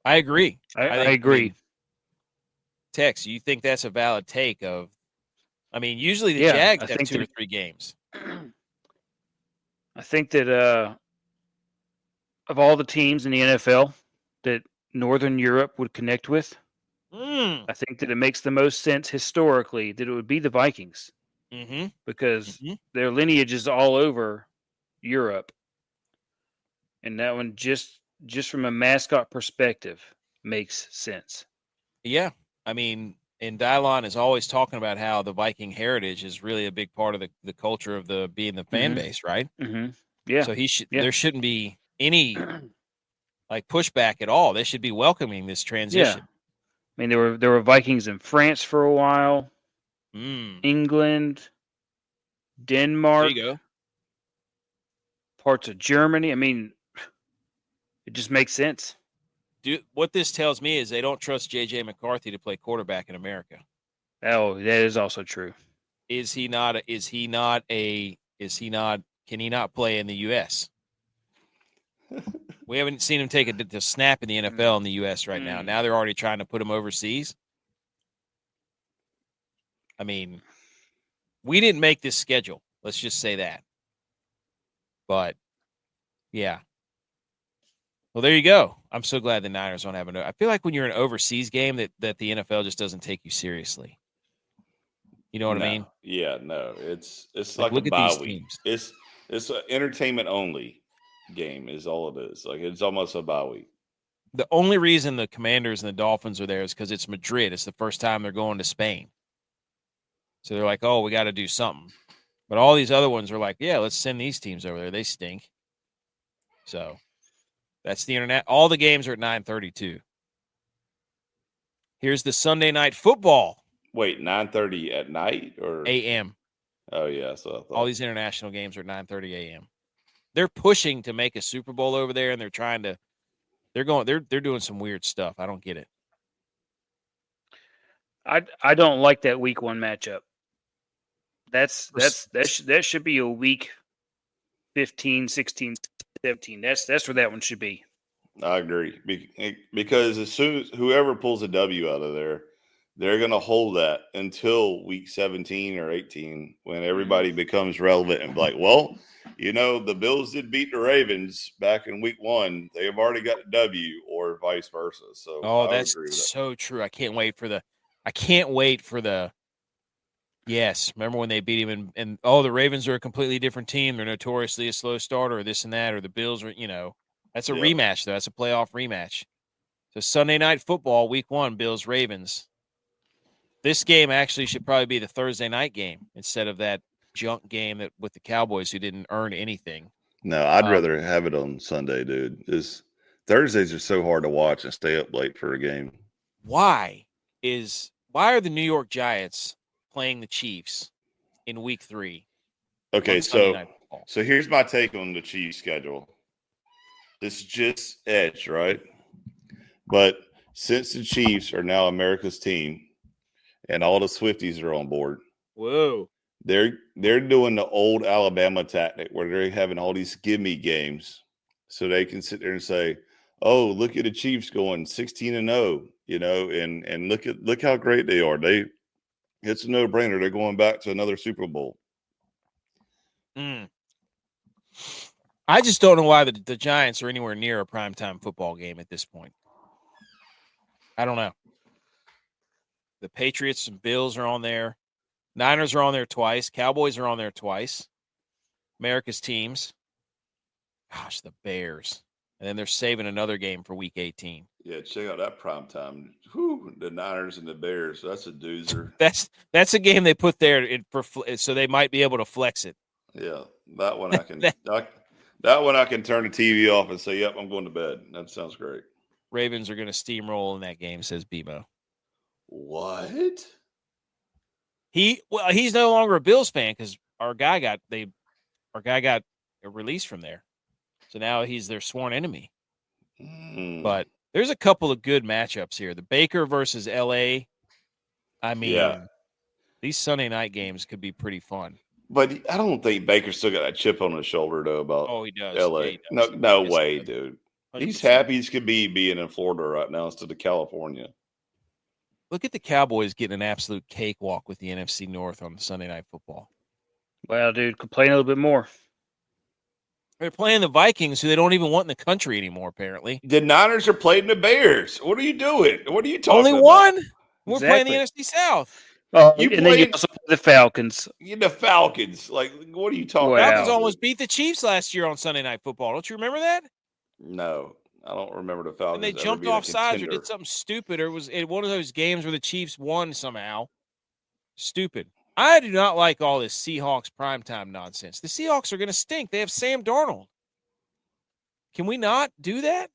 S1: I agree.
S3: I agree.
S1: Tex, you think that's a valid take of, usually the Jags have 2 or 3 games.
S3: I think that of all the teams in the NFL that Northern Europe would connect with, I think that it makes the most sense historically that it would be the Vikings because their lineage is all over Europe. And that one, just from a mascot perspective, makes sense.
S1: Yeah. And Dylon is always talking about how the Viking heritage is really a big part of the culture of being the fan base, right?
S3: Yeah.
S1: So there shouldn't be any pushback at all. They should be welcoming this transition.
S3: Yeah. There were Vikings in France for a while, England, Denmark,
S1: there you go.
S3: Parts of Germany. It just makes sense.
S1: What this tells me is they don't trust J.J. McCarthy to play quarterback in America.
S3: Oh, that is also true.
S1: Can he not play in the U.S.? We haven't seen him take a snap in the NFL in the U.S. right now. Now they're already trying to put him overseas. We didn't make this schedule. Let's just say that. But, yeah. Well, there you go. I'm so glad the Niners don't have an. I feel like when you're an overseas game that the NFL just doesn't take you seriously. You know what I mean?
S2: Yeah, no. It's
S1: Like,
S2: like a
S1: look at
S2: bye
S1: these
S2: week.
S1: teams.
S2: It's an entertainment only game is all it is. Like it's almost a bye week.
S1: The only reason the Commanders and the Dolphins are there is because it's Madrid. It's the first time they're going to Spain. So they're like, oh, we got to do something. But all these other ones are like, yeah, let's send these teams over there. They stink. So that's the internet. All the games are at 9:32. Here's the Sunday night football.
S2: Wait, 9:30 at night or
S1: a.m.
S2: Oh yeah, so I thought.
S1: All these international games are at 9:30 a.m. They're pushing to make a Super Bowl over there, and they're trying to. They're doing some weird stuff. I don't get it.
S3: I don't like that week 1 matchup. That should be a week 15, 16, 17. That's where that one should be.
S2: I agree because as soon as whoever pulls a W out of there, they're going to hold that until week 17 or 18 when everybody becomes relevant and be like, well, the Bills did beat the Ravens back in week 1. They have already got a W or vice versa. So
S1: that's so true. I can't wait for the. Yes, remember when they beat him and the Ravens are a completely different team. They're notoriously a slow starter or this and that, or the Bills are, that's a rematch, though. That's a playoff rematch. So Sunday night football, week 1, Bills-Ravens. This game actually should probably be the Thursday night game instead of that junk game that with the Cowboys who didn't earn anything.
S2: No, I'd rather have it on Sunday, dude. Thursdays are so hard to watch and stay up late for a game.
S1: Why are the New York Giants playing the Chiefs in week 3?
S2: Okay, so here's my take on the Chiefs schedule. It's just edge, right? But since the Chiefs are now America's team and all the Swifties are on board,
S1: whoa,
S2: they're doing the old Alabama tactic where they're having all these gimme games so they can sit there and say, oh, look at the Chiefs going 16-0, and look how great they are. It's a no-brainer. They're going back to another Super Bowl.
S1: I just don't know why the Giants are anywhere near a primetime football game at this point. I don't know. The Patriots and Bills are on there. Niners are on there twice. Cowboys are on there twice. America's teams. Gosh, the Bears. And then they're saving another game for week 18.
S2: Yeah, check out that primetime. Whew, the Niners and the Bears. That's a doozer.
S1: That's a game they put there so they might be able to flex it.
S2: Yeah, that one I can that one I can turn the TV off and say, "Yep, I'm going to bed." That sounds great.
S1: Ravens are going to steamroll in that game, says BMO.
S2: What?
S1: He's no longer a Bills fan because our guy got released from there, so now he's their sworn enemy. But there's a couple of good matchups here. The Baker versus LA. I mean, these Sunday night games could be pretty fun.
S2: But I don't think Baker still got that chip on his shoulder, though, about
S1: he does.
S2: LA.
S1: Yeah, he does.
S2: No way, dude.
S1: 100%.
S2: He's happy as could be being in Florida right now instead of California.
S1: Look at the Cowboys getting an absolute cakewalk with the NFC North on Sunday Night Football.
S3: Well, dude, complain a little bit more.
S1: They're playing the Vikings, who they don't even want in the country anymore, apparently.
S2: The Niners are playing the Bears. What are you doing? What are you talking about?
S1: Only one? We're playing the NFC South.
S3: Oh, then you also play the Falcons.
S2: The Falcons. Like, what are you talking
S1: about?
S2: Falcons
S1: Falcons almost beat the Chiefs last year on Sunday Night Football. Don't you remember that?
S2: No, I don't remember the Falcons.
S1: And they jumped off sides or did something stupid, or was it one of those games where the Chiefs won somehow? Stupid. I do not like all this Seahawks primetime nonsense. The Seahawks are going to stink. They have Sam Darnold. Can we not do that?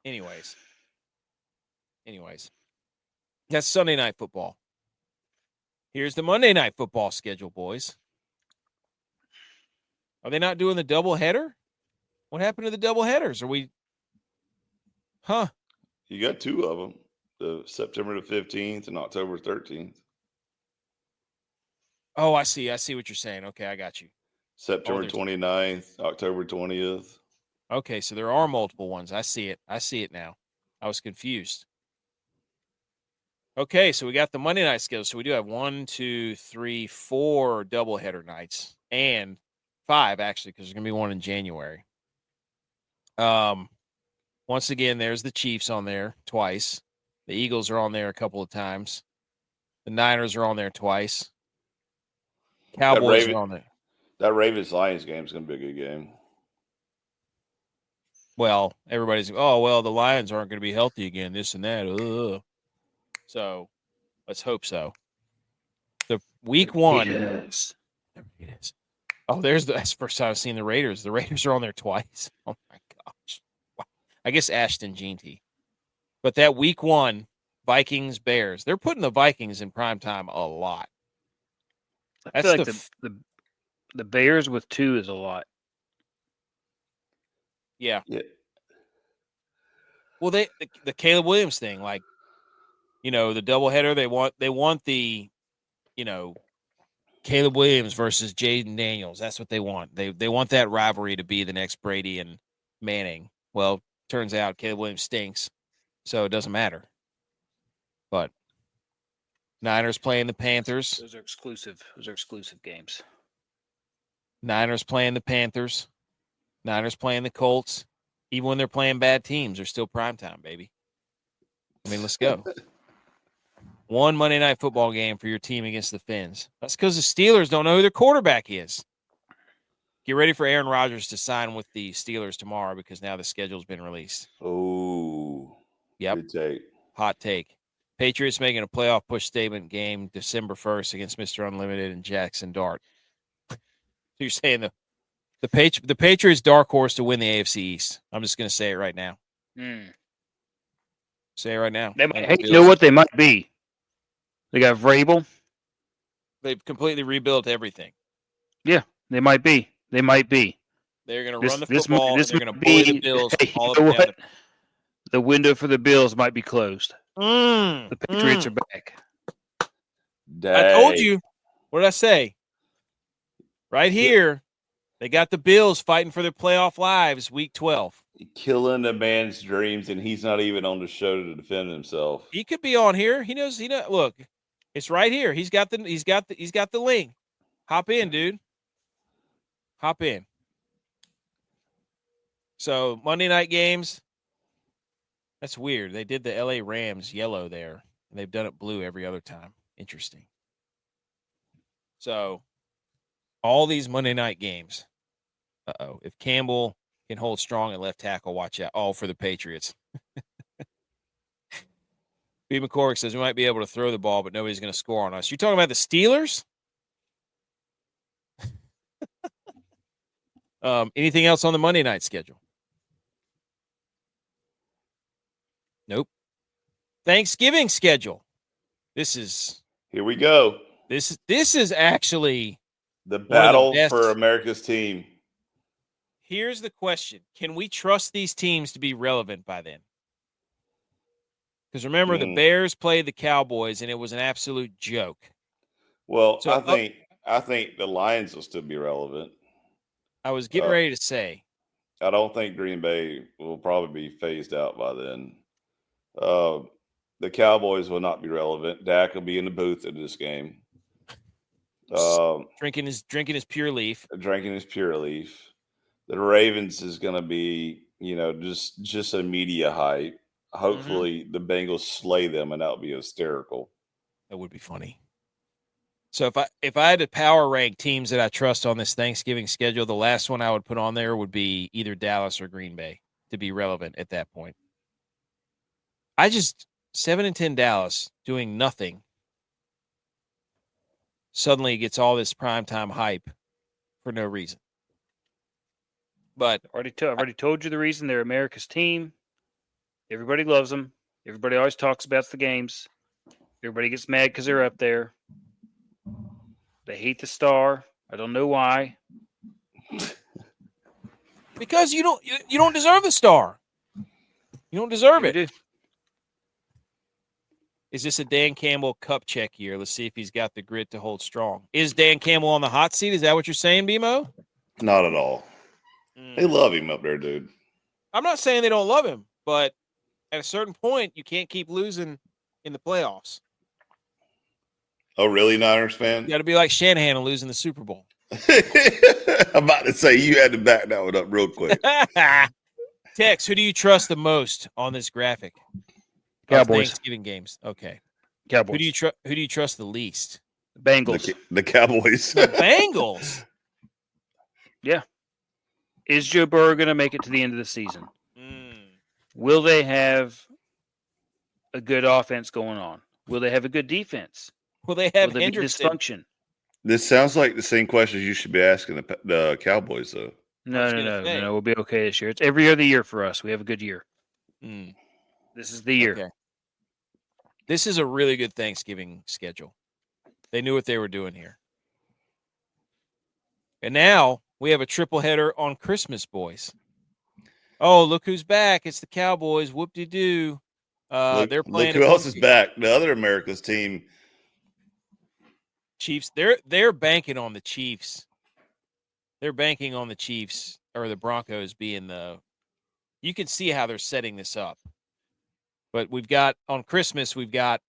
S1: Anyways. That's Sunday Night Football. Here's the Monday Night Football schedule, boys. Are they not doing the doubleheader? What happened to the doubleheaders? Are we? Huh?
S2: You got 2 of them: the September the 15th and October 13th.
S1: Oh, I see. I see what you're saying. Okay, I got you.
S2: September 29th, October 20th.
S1: Okay, so there are multiple ones. I see it now. I was confused. Okay, so we got the Monday night schedule. So we do have 1, 2, 3, 4 doubleheader nights, and 5 actually, because there's gonna be one in January. What Once again, there's the Chiefs on there twice. The Eagles are on there a couple of times. The Niners are on there twice. Cowboys are on there.
S2: That Ravens-Lions game is going to be a good game.
S1: Well, everybody's, the Lions aren't going to be healthy again, this and that. Ugh. So let's hope so. The week one.
S3: Yes.
S1: It is. Oh, that's the first time I've seen the Raiders. The Raiders are on there twice. Oh, my gosh. Wow. I guess Ashton Jeanty. But that week one, Vikings-Bears, they're putting the Vikings in primetime a lot.
S3: I feel like the Bears with 2 is a lot.
S1: Yeah. Well, the Caleb Williams thing, like, the doubleheader, they want the, Caleb Williams versus Jaden Daniels. That's what they want. They want that rivalry to be the next Brady and Manning. Well, turns out Caleb Williams stinks, so it doesn't matter. But Niners playing the Panthers.
S3: Those are exclusive games.
S1: Niners playing the Panthers. Niners playing the Colts. Even when they're playing bad teams, they're still primetime, baby. I mean, let's go. One Monday Night Football game for your team against the Fins. That's because the Steelers don't know who their quarterback is. Get ready for Aaron Rodgers to sign with the Steelers tomorrow because now the schedule's been released.
S2: Oh,
S1: yep.
S2: Good take.
S1: Hot take. Patriots making a playoff push statement game December 1st against Mr. Unlimited and Jackson Dart. So you're saying the Patriots dark horse to win the AFC East. I'm just going to say it right now. Say it right now.
S3: They might, you know what they might be? They got Vrabel.
S1: They've completely rebuilt everything.
S3: Yeah, they might be. They're going
S1: to run the football. And they're going to bully the Bills.
S3: The window for the Bills might be closed. The Patriots are back.
S1: I told you. What did I say? Right here, they got the Bills fighting for their playoff lives, Week 12.
S2: Killing a man's dreams, and he's not even on the show to defend himself.
S1: He could be on here. He knows. Look, it's right here. He's got the link. Hop in, dude. Hop in. So Monday night games. That's weird. They did the LA Rams yellow there, and they've done it blue every other time. Interesting. So all these Monday night games. If Campbell can hold strong at left tackle, watch out. All for the Patriots. B. McCormick says we might be able to throw the ball, but nobody's going to score on us. You're talking about the Steelers? Anything else on the Monday night schedule? Nope. Thanksgiving schedule.
S2: Here we go.
S1: This is actually
S2: the battle for America's team.
S1: Here's the question. Can we trust these teams to be relevant by then? Because remember, the Bears played the Cowboys, and it was an absolute joke.
S2: Well, so, I think the Lions will still be relevant.
S1: I was getting ready to say.
S2: I don't think Green Bay will probably be phased out by then. The Cowboys will not be relevant. Dak will be in the booth in this game.
S1: Drinking his pure leaf.
S2: Drinking his pure leaf. The Ravens is going to be, just a media hype. Hopefully the Bengals slay them, and that would be hysterical.
S1: That would be funny. So if I had to power rank teams that I trust on this Thanksgiving schedule, the last one I would put on there would be either Dallas or Green Bay to be relevant at that point. 7-10 Dallas doing nothing suddenly gets all this primetime hype for no reason. But
S3: I've already told you the reason. They're America's team. Everybody loves them. Everybody always talks about the games. Everybody gets mad because they're up there. They hate the star. I don't know why.
S1: Because you don't deserve the star. You don't deserve it.
S3: Do.
S1: Is this a Dan Campbell cup check year? Let's see if he's got the grit to hold strong. Is Dan Campbell on the hot seat? Is that what you're saying, BMO?
S2: Not at all. They love him up there, dude.
S1: I'm not saying they don't love him, but at a certain point, you can't keep losing in the playoffs.
S2: Oh, really, Niners fan?
S1: You got to be like Shanahan and losing the Super Bowl.
S2: I'm about to say you had to back that one up real quick.
S1: Tex, who do you trust the most on this graphic?
S3: Cowboys.
S1: Thanksgiving games. Okay.
S3: Cowboys.
S1: Who do you trust the least?
S3: Bengals.
S2: The Cowboys.
S1: The Bengals.
S3: Yeah. Is Joe Burrow going to make it to the end of the season? Will they have a good offense going on? Will they have a good defense?
S1: Will they have
S3: Will there be
S1: Hendrickson?
S3: dysfunction?
S2: This sounds like the same questions you should be asking the Cowboys, though.
S3: No. We'll be okay this year. It's every other year for us. We have a good year. This is the year.
S1: Okay. This is a really good Thanksgiving schedule. They knew what they were doing here. And now we have a triple header on Christmas, boys. Oh, look who's back. It's the Cowboys. Whoop-de-doo. They're playing.
S2: Look who else is back. The other America's team.
S1: Chiefs. They're banking on the Chiefs. They're banking on the Chiefs or the Broncos being the – you can see how they're setting this up. But on Christmas, we've got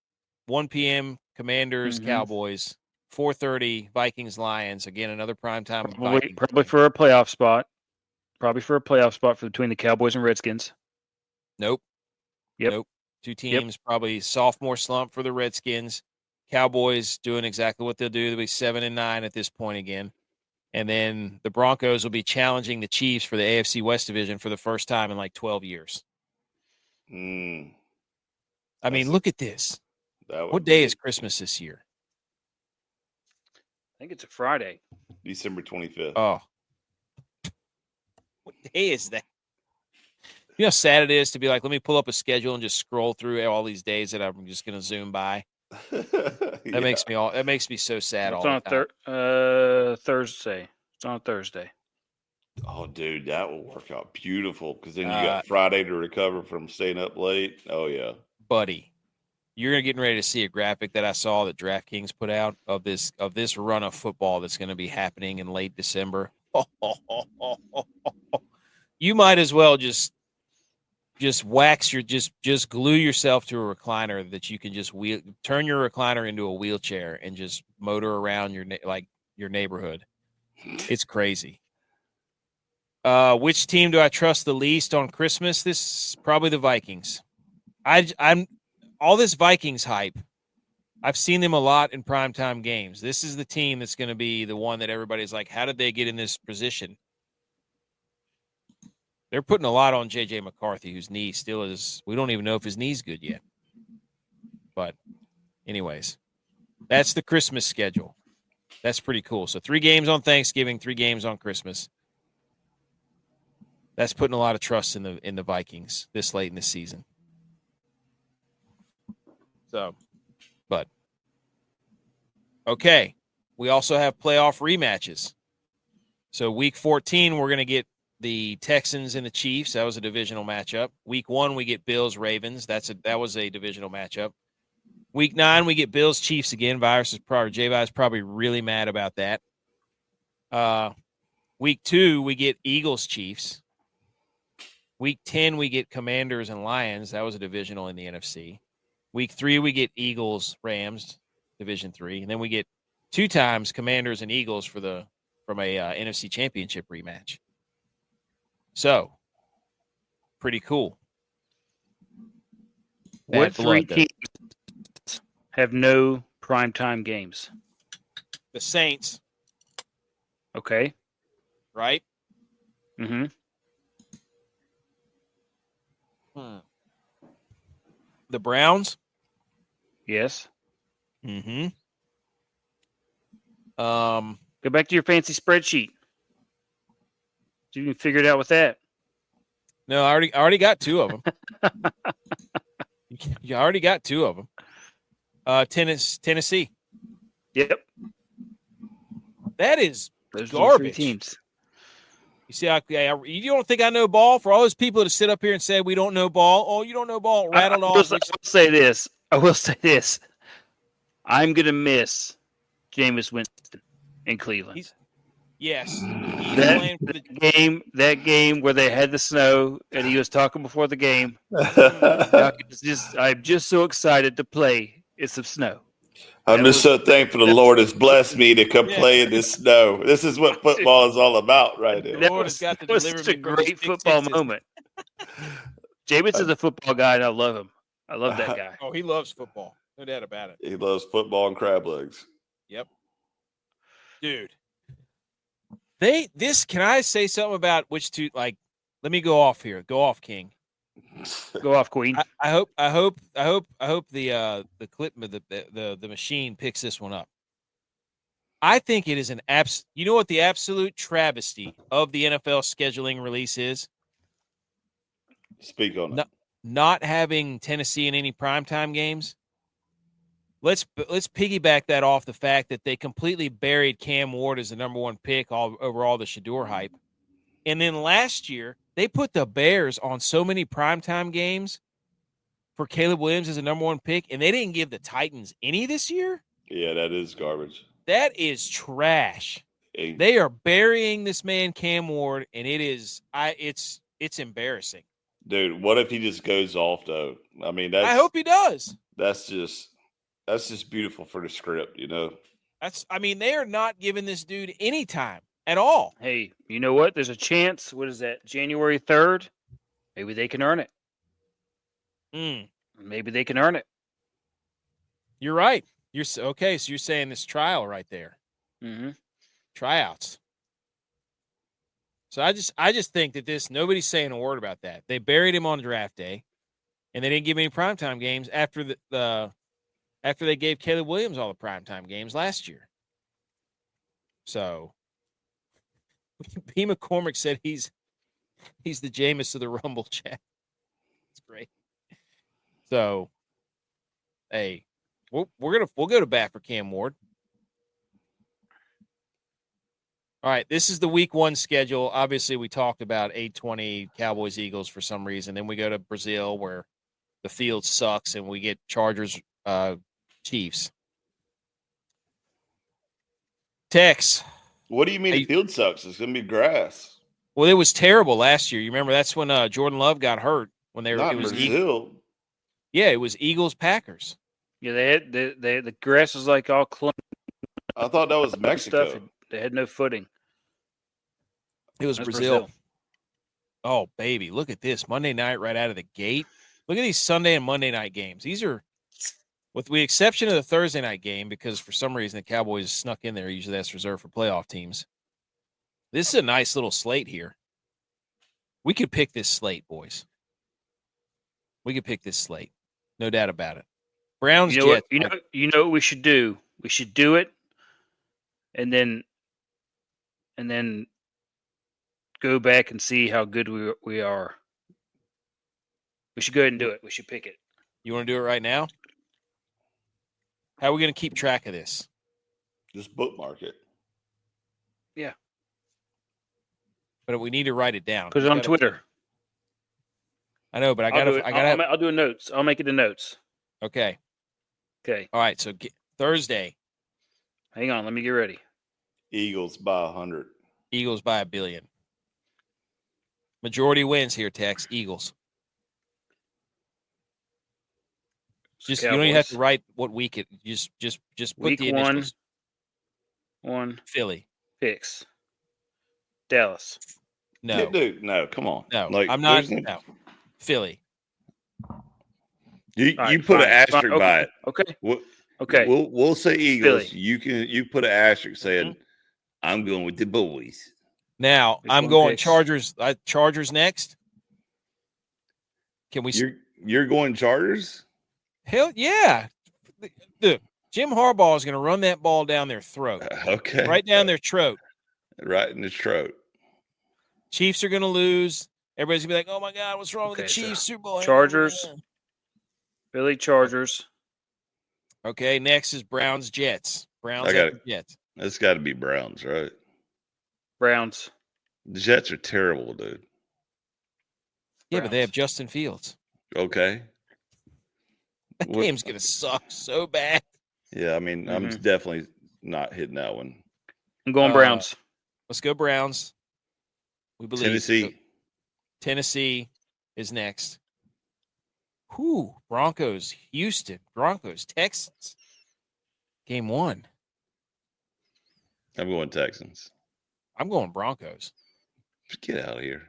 S1: 1 p.m. Commanders, Cowboys, 4:30 Vikings, Lions. Again, another primetime.
S3: Probably for a playoff spot. Probably for a playoff spot between the Cowboys and Redskins.
S1: Nope.
S3: Yep.
S1: Nope. Two teams, probably sophomore slump for the Redskins. Cowboys doing exactly what they'll do. They'll be 7-9 at this point again. And then the Broncos will be challenging the Chiefs for the AFC West division for the first time in like 12 years. I mean, look at this. What day is Christmas this year?
S3: I think it's a Friday.
S2: December 25th.
S1: Oh. What day is that? You know how sad it is to be like, let me pull up a schedule and just scroll through all these days that I'm just going to zoom by. That makes me so sad.
S3: It's
S1: all
S3: on
S1: the time.
S3: Thursday. It's on Thursday.
S2: Oh, dude, that will work out beautiful because then you got Friday to recover from staying up late. Oh, yeah.
S1: Buddy, you're getting ready to see a graphic that I saw that DraftKings put out of this run of football that's going to be happening in late December. You might as well just wax your just glue yourself to a recliner that you can just turn your recliner into a wheelchair and just motor around your neighborhood. It's crazy. Which team do I trust the least on Christmas? This is probably the Vikings. I'm all this Vikings hype. I've seen them a lot in primetime games. This is the team that's going to be the one that everybody's like, how did they get in this position? They're putting a lot on J.J. McCarthy, whose knee still is – we don't even know if his knee's good yet. But anyways, that's the Christmas schedule. That's pretty cool. So 3 games on Thanksgiving, 3 games on Christmas. That's putting a lot of trust in the Vikings this late in the season. So, but okay, we also have playoff rematches. So week 14, we're going to get the Texans and the Chiefs. That was a divisional matchup. Week 1, we get Bills Ravens. That was a divisional matchup. Week 9, we get Bills Chiefs again. J-Vi is probably really mad about that. Week 2, we get Eagles Chiefs. Week 10, we get Commanders and Lions. That was a divisional in the NFC. Week 3, we get Eagles Rams, Division 3, and then we get 2 times Commanders and Eagles from a NFC Championship rematch. So, pretty cool.
S3: What 3 teams have no primetime games?
S1: The Saints.
S3: Okay.
S1: Right?
S3: Mm-hmm.
S1: The Browns.
S3: Yes.
S1: Mm-hmm.
S3: Go back to your fancy spreadsheet. You can figure it out with that.
S1: No, I already got 2 of them. You already got 2 of them. Tennessee.
S3: Yep.
S1: That is
S3: Those
S1: garbage.
S3: 3 teams.
S1: You see, you don't think I know ball? For all those people to sit up here and say we don't know ball, oh, you don't know ball, rattled off.
S3: I will say this. I'm going to miss Jameis Winston in Cleveland.
S1: Yes.
S3: That game where they had the snow and he was talking before the game. I'm just so excited to play in some snow.
S2: I'm just so thankful the Lord has blessed me to come play in this snow. This is what football is all about right now.
S3: That was such a great football moment. Jameis is a football guy, and I love him. I love that guy.
S1: Oh, he loves football. No doubt about it.
S2: He loves football and crab legs.
S1: Yep. Dude. Can I say something about which two, like, let me go off here. Go off, King.
S3: Go off, Queen.
S1: I hope the clip the machine picks this one up. I think it is you know what the absolute travesty of the NFL scheduling release is?
S2: Speak on it.
S1: Not having Tennessee in any primetime games. Let's piggyback that off the fact that they completely buried Cam Ward as the number one pick over all the Shador hype. And then last year, they put the Bears on so many primetime games for Caleb Williams as a number one pick, and they didn't give the Titans any this year?
S2: Yeah, that is garbage.
S1: That is trash.
S2: Hey.
S1: They are burying this man, Cam Ward, and it's embarrassing.
S2: Dude, what if he just goes off, though? I mean,
S1: I hope he does.
S2: That's just beautiful for the script, you know?
S1: They are not giving this dude any time at all.
S3: Hey, you know what? There's a chance. What is that? January 3rd? Maybe they can earn it. Maybe they can earn it.
S1: You're right. Okay. So you're saying this trial right there.
S3: Mm-hmm.
S1: Tryouts. So I just think that nobody's saying a word about that. They buried him on draft day, and they didn't give any primetime games after after they gave Caleb Williams all the primetime games last year. So P. McCormick said he's the Jameis of the Rumble chat. That's great. So, hey, we'll go to bat for Cam Ward. All right, this is the week 1 schedule. Obviously, we talked about 8:20 Cowboys Eagles for some reason. Then we go to Brazil where the field sucks, and we get Chargers Chiefs. Tex.
S2: What do you mean the field sucks? It's going to be grass.
S1: Well, it was terrible last year. You remember that's when Jordan Love got hurt when it was
S2: Brazil.
S1: Yeah, it was Eagles Packers.
S3: Yeah, they had the grass was like all clumped.
S2: I thought that was Mexico.
S3: Stuff. They had no footing.
S1: It was Brazil. Oh, baby, look at this. Monday night right out of the gate. Look at these Sunday and Monday night games. These are, with the exception of the Thursday night game, because for some reason the Cowboys snuck in there. Usually that's reserved for playoff teams. This is a nice little slate here. We could pick this slate, boys. We could pick this slate. No doubt about it. Browns, Jets.
S3: You know what we should do? We should do it, and then go back and see how good we are. We should go ahead and do it. We should pick it.
S1: You want to do it right now? How are we going to keep track of this?
S2: Just bookmark it.
S3: Yeah.
S1: But we need to write it down.
S3: Put it on Twitter.
S1: I know, but
S3: I'll do notes. I'll make it the notes.
S1: Okay.
S3: Okay.
S1: All right. So Thursday.
S3: Hang on. Let me get ready.
S2: Eagles by 100.
S1: Eagles by 1 billion. Majority wins here, Tex. Eagles. Just Cowboys. You don't even have to write what week it. Just put
S3: week
S1: the initials.
S3: One.
S1: Philly.
S3: Picks. Dallas.
S1: No.
S2: Yeah, dude, no, come on.
S1: No, I'm not. No. Philly.
S2: You put an asterisk by it.
S3: Okay.
S2: Okay. We'll say Eagles.
S3: Philly.
S2: You put an asterisk saying I'm going with the boys.
S1: Now I'm going Chargers. Chargers next. Can we?
S2: You're going Chargers?
S1: Hell yeah! Dude, Jim Harbaugh is going to run that ball down their throat.
S2: Okay.
S1: Right down their throat.
S2: Right in the throat.
S1: Chiefs are going to lose. Everybody's going to be like, "Oh my God, what's wrong with the Chiefs?" Super Bowl.
S3: Chargers. Philly Chargers.
S1: Okay, next is Browns Jets. Jets.
S2: That's got to be Browns, right?
S3: Browns.
S2: The Jets are terrible, dude.
S1: Yeah, but they have Justin Fields.
S2: Okay.
S1: That game's going to suck so bad.
S2: Yeah, I mean, I'm definitely not hitting that one.
S3: I'm going Browns.
S1: Let's go Browns. We believe Tennessee is next. Broncos, Houston. Broncos, Texans. Game 1.
S2: I'm going Texans.
S1: I'm going Broncos.
S2: Get out of here.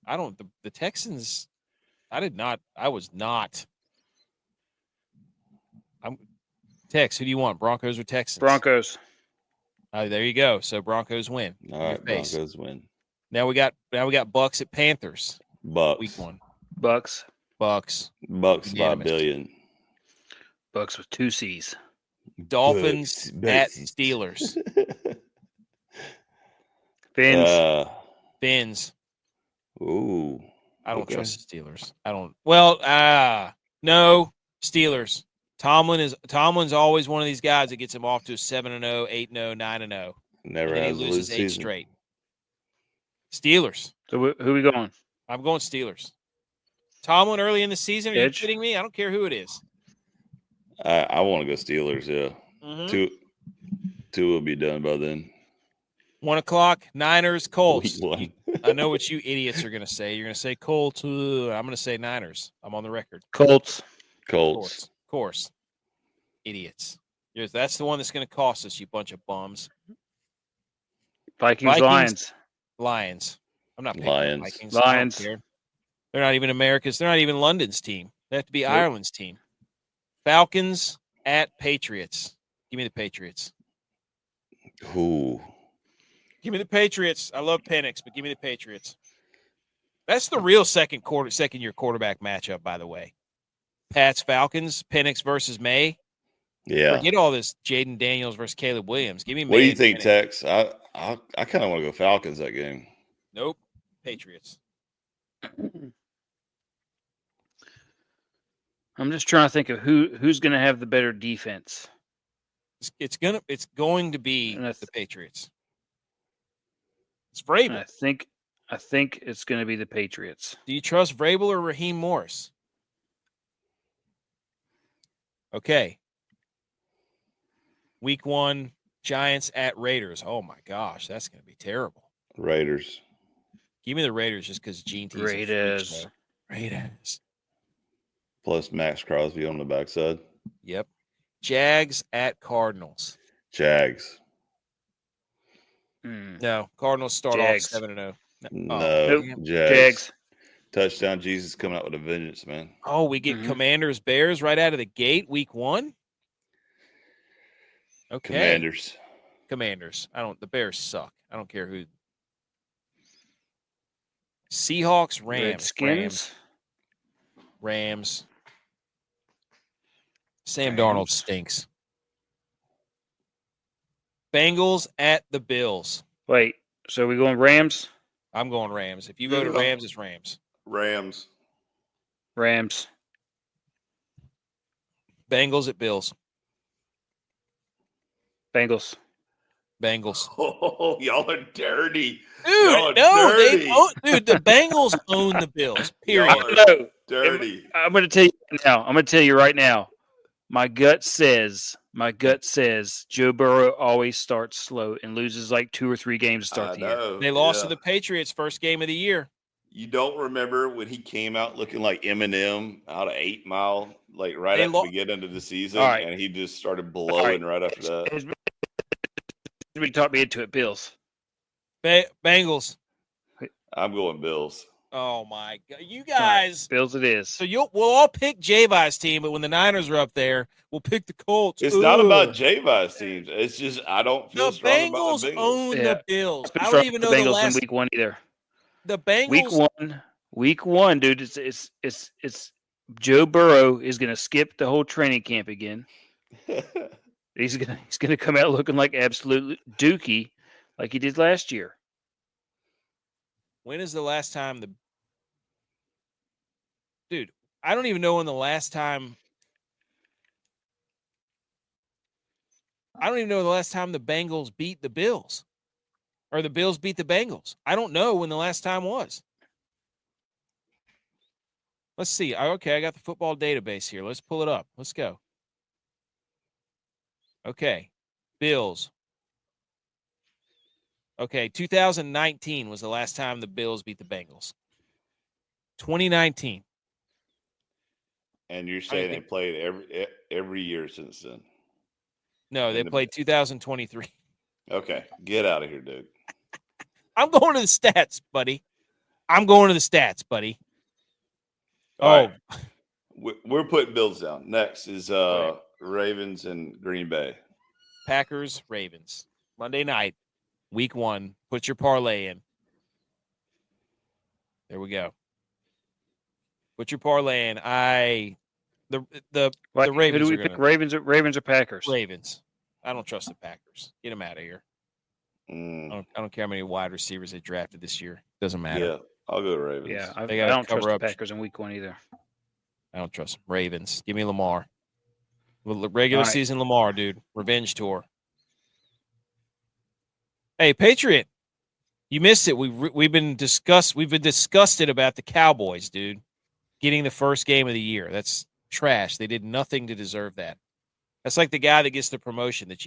S1: I don't. The Texans. I was not. Tex, who do you want? Broncos or Texans?
S3: Broncos.
S1: There you go. So Broncos win.
S2: All right, Broncos win.
S1: Now we got Bucks at Panthers.
S2: Bucks.
S1: Week 1.
S3: Bucks
S2: by a billion.
S3: Bucks with 2 C's.
S1: Dolphins at Steelers. Fins.
S2: Ooh.
S1: I don't trust the Steelers. I don't. Well, no, Steelers. Tomlin's always one of these guys that gets him off to a 7-0, 8-0, 9-0.
S2: Never
S1: and
S2: has
S1: he loses 8
S2: season.
S1: straight. Steelers.
S3: So who are we going?
S1: I'm going Steelers. Tomlin early in the season. Are you
S3: Edge?
S1: kidding me? I don't care who it is.
S2: I want to go Steelers, yeah.
S1: Mm-hmm.
S2: Two will be done by then.
S1: 1 o'clock, Niners, Colts.
S2: Week 1.
S1: I know what you idiots are going to say. You're going to say Colts. I'm going to say Niners. I'm on the record.
S3: Colts.
S1: Of course. Idiots. That's the one that's going to cost us, you bunch of bums.
S3: Vikings.
S1: Lions. I'm not picking
S2: Lions.
S1: the Vikings.
S3: Lions.
S1: They're not even America's. They're not even London's team. They have to be Ireland's team. Falcons at Patriots. Give me the Patriots.
S2: Ooh.
S1: Give me the Patriots. I love Penix, but give me the Patriots. That's the real second year quarterback matchup, by the way. Pats Falcons, Penix versus May.
S2: Yeah.
S1: Forget all this Jaden Daniels versus Caleb Williams. Give me May.
S2: What do you think,
S1: Penix.
S2: Tex? I kind of want to go Falcons that game.
S1: Nope. Patriots.
S3: I'm just trying to think of who's going to have the better defense.
S1: It's going to be
S3: And
S1: the Patriots. It's Vrabel.
S3: I think it's going to be the Patriots.
S1: Do you trust Vrabel or Raheem Morris? Okay. Week 1, Giants at Raiders. Oh my gosh, that's going to be terrible.
S2: Raiders.
S1: Give me the Raiders just because Gene T's
S3: Raiders.
S1: Raiders.
S2: Plus Max Crosby on the backside.
S1: Yep. Jags at Cardinals.
S2: Jags.
S1: No, Cardinals start
S3: Jags.
S1: off 7-0.
S2: No,
S3: Nope.
S2: Jags. Touchdown Jesus coming out with a vengeance, man.
S1: Oh, we get Commanders Bears right out of the gate, week 1. Okay. Commanders. The Bears suck. I don't care who. Seahawks, Rams.
S3: Redskins.
S1: Rams. Sam Darnold stinks. Bengals at the Bills.
S3: Wait, so are we going Rams?
S1: I'm going Rams. If you go to Rams, it's Rams.
S2: Rams.
S1: Bengals at Bills.
S3: Bengals.
S2: Oh, y'all are dirty.
S1: Dude, the Bengals own the Bills. Period.
S3: No,
S2: Dirty.
S3: I'm going to tell you now. I'm going to tell you right now. My gut says Joe Burrow always starts slow and loses like 2 or 3 games to start the year.
S1: They lost to the Patriots first game of the year.
S2: You don't remember when he came out looking like Eminem out of 8 Mile, like right at the beginning of the season, and he just started blowing right after that.
S3: We talked me into it, Bills.
S1: Bengals.
S2: I'm going Bills.
S1: Oh my God, you guys!
S3: Right, Bills, it is.
S1: So we'll all pick G.U.Y.S team, but when the Niners are up there, we'll pick the Colts.
S2: It's not about G.U.Y.S teams. It's just I don't feel strong about the Bengals.
S1: Own the Bills. I don't even know the
S3: Bengals
S1: last
S3: in week 1 either.
S1: The Bengals
S3: week one, dude. It's Joe Burrow is going to skip the whole training camp again. He's gonna come out looking like absolute dookie, like he did last year.
S1: When is the last time Dude, I don't even know when the last time. I don't even know the last time the Bengals beat the Bills, or the Bills beat the Bengals. I don't know when the last time was. Let's see. Okay, I got the football database here. Let's pull it up. Let's go. Okay, Bills. Okay, 2019 was the last time the Bills beat the Bengals. 2019.
S2: And you're saying they played every year since then?
S1: No, they played 2023.
S2: Okay, get out of here, dude.
S1: I'm going to the stats, buddy. I'm going to the stats, buddy.
S2: All right. We're putting Bills down. Next is
S1: right.
S2: Ravens and Green Bay.
S1: Packers, Ravens. Monday night, week 1. Put your parlay in. There we go. Put your parlay in. The Ravens.
S3: Who do we pick? Ravens or Packers?
S1: Ravens. I don't trust the Packers. Get them out of here. I don't care how many wide receivers they drafted this year. Doesn't matter.
S2: Yeah, I'll go Ravens.
S3: Yeah, I don't trust the Packers in week 1 either.
S1: I don't trust them. Ravens. Give me Lamar. Regular season Lamar, dude. Revenge tour. Hey, Patriot. You missed it. We've been disgusted about the Cowboys, dude. Getting the first game of the year. That's trash. They did nothing to deserve that. That's like the guy that gets the promotion that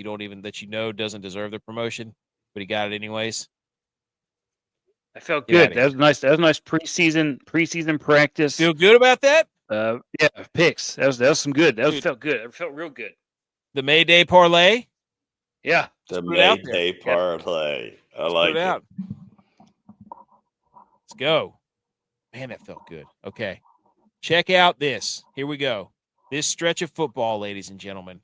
S1: doesn't deserve the promotion, but he got it anyways.
S3: I felt good. That was nice. That was nice preseason practice.
S1: Feel good about that?
S3: Yeah, picks. That was some good. Felt good. It felt real good.
S1: The Mayday parlay.
S3: Yeah,
S2: the Mayday parlay. I like it.
S1: Let's go. Man, that felt good. Okay, check out this. Here we go. This stretch of football, ladies and gentlemen,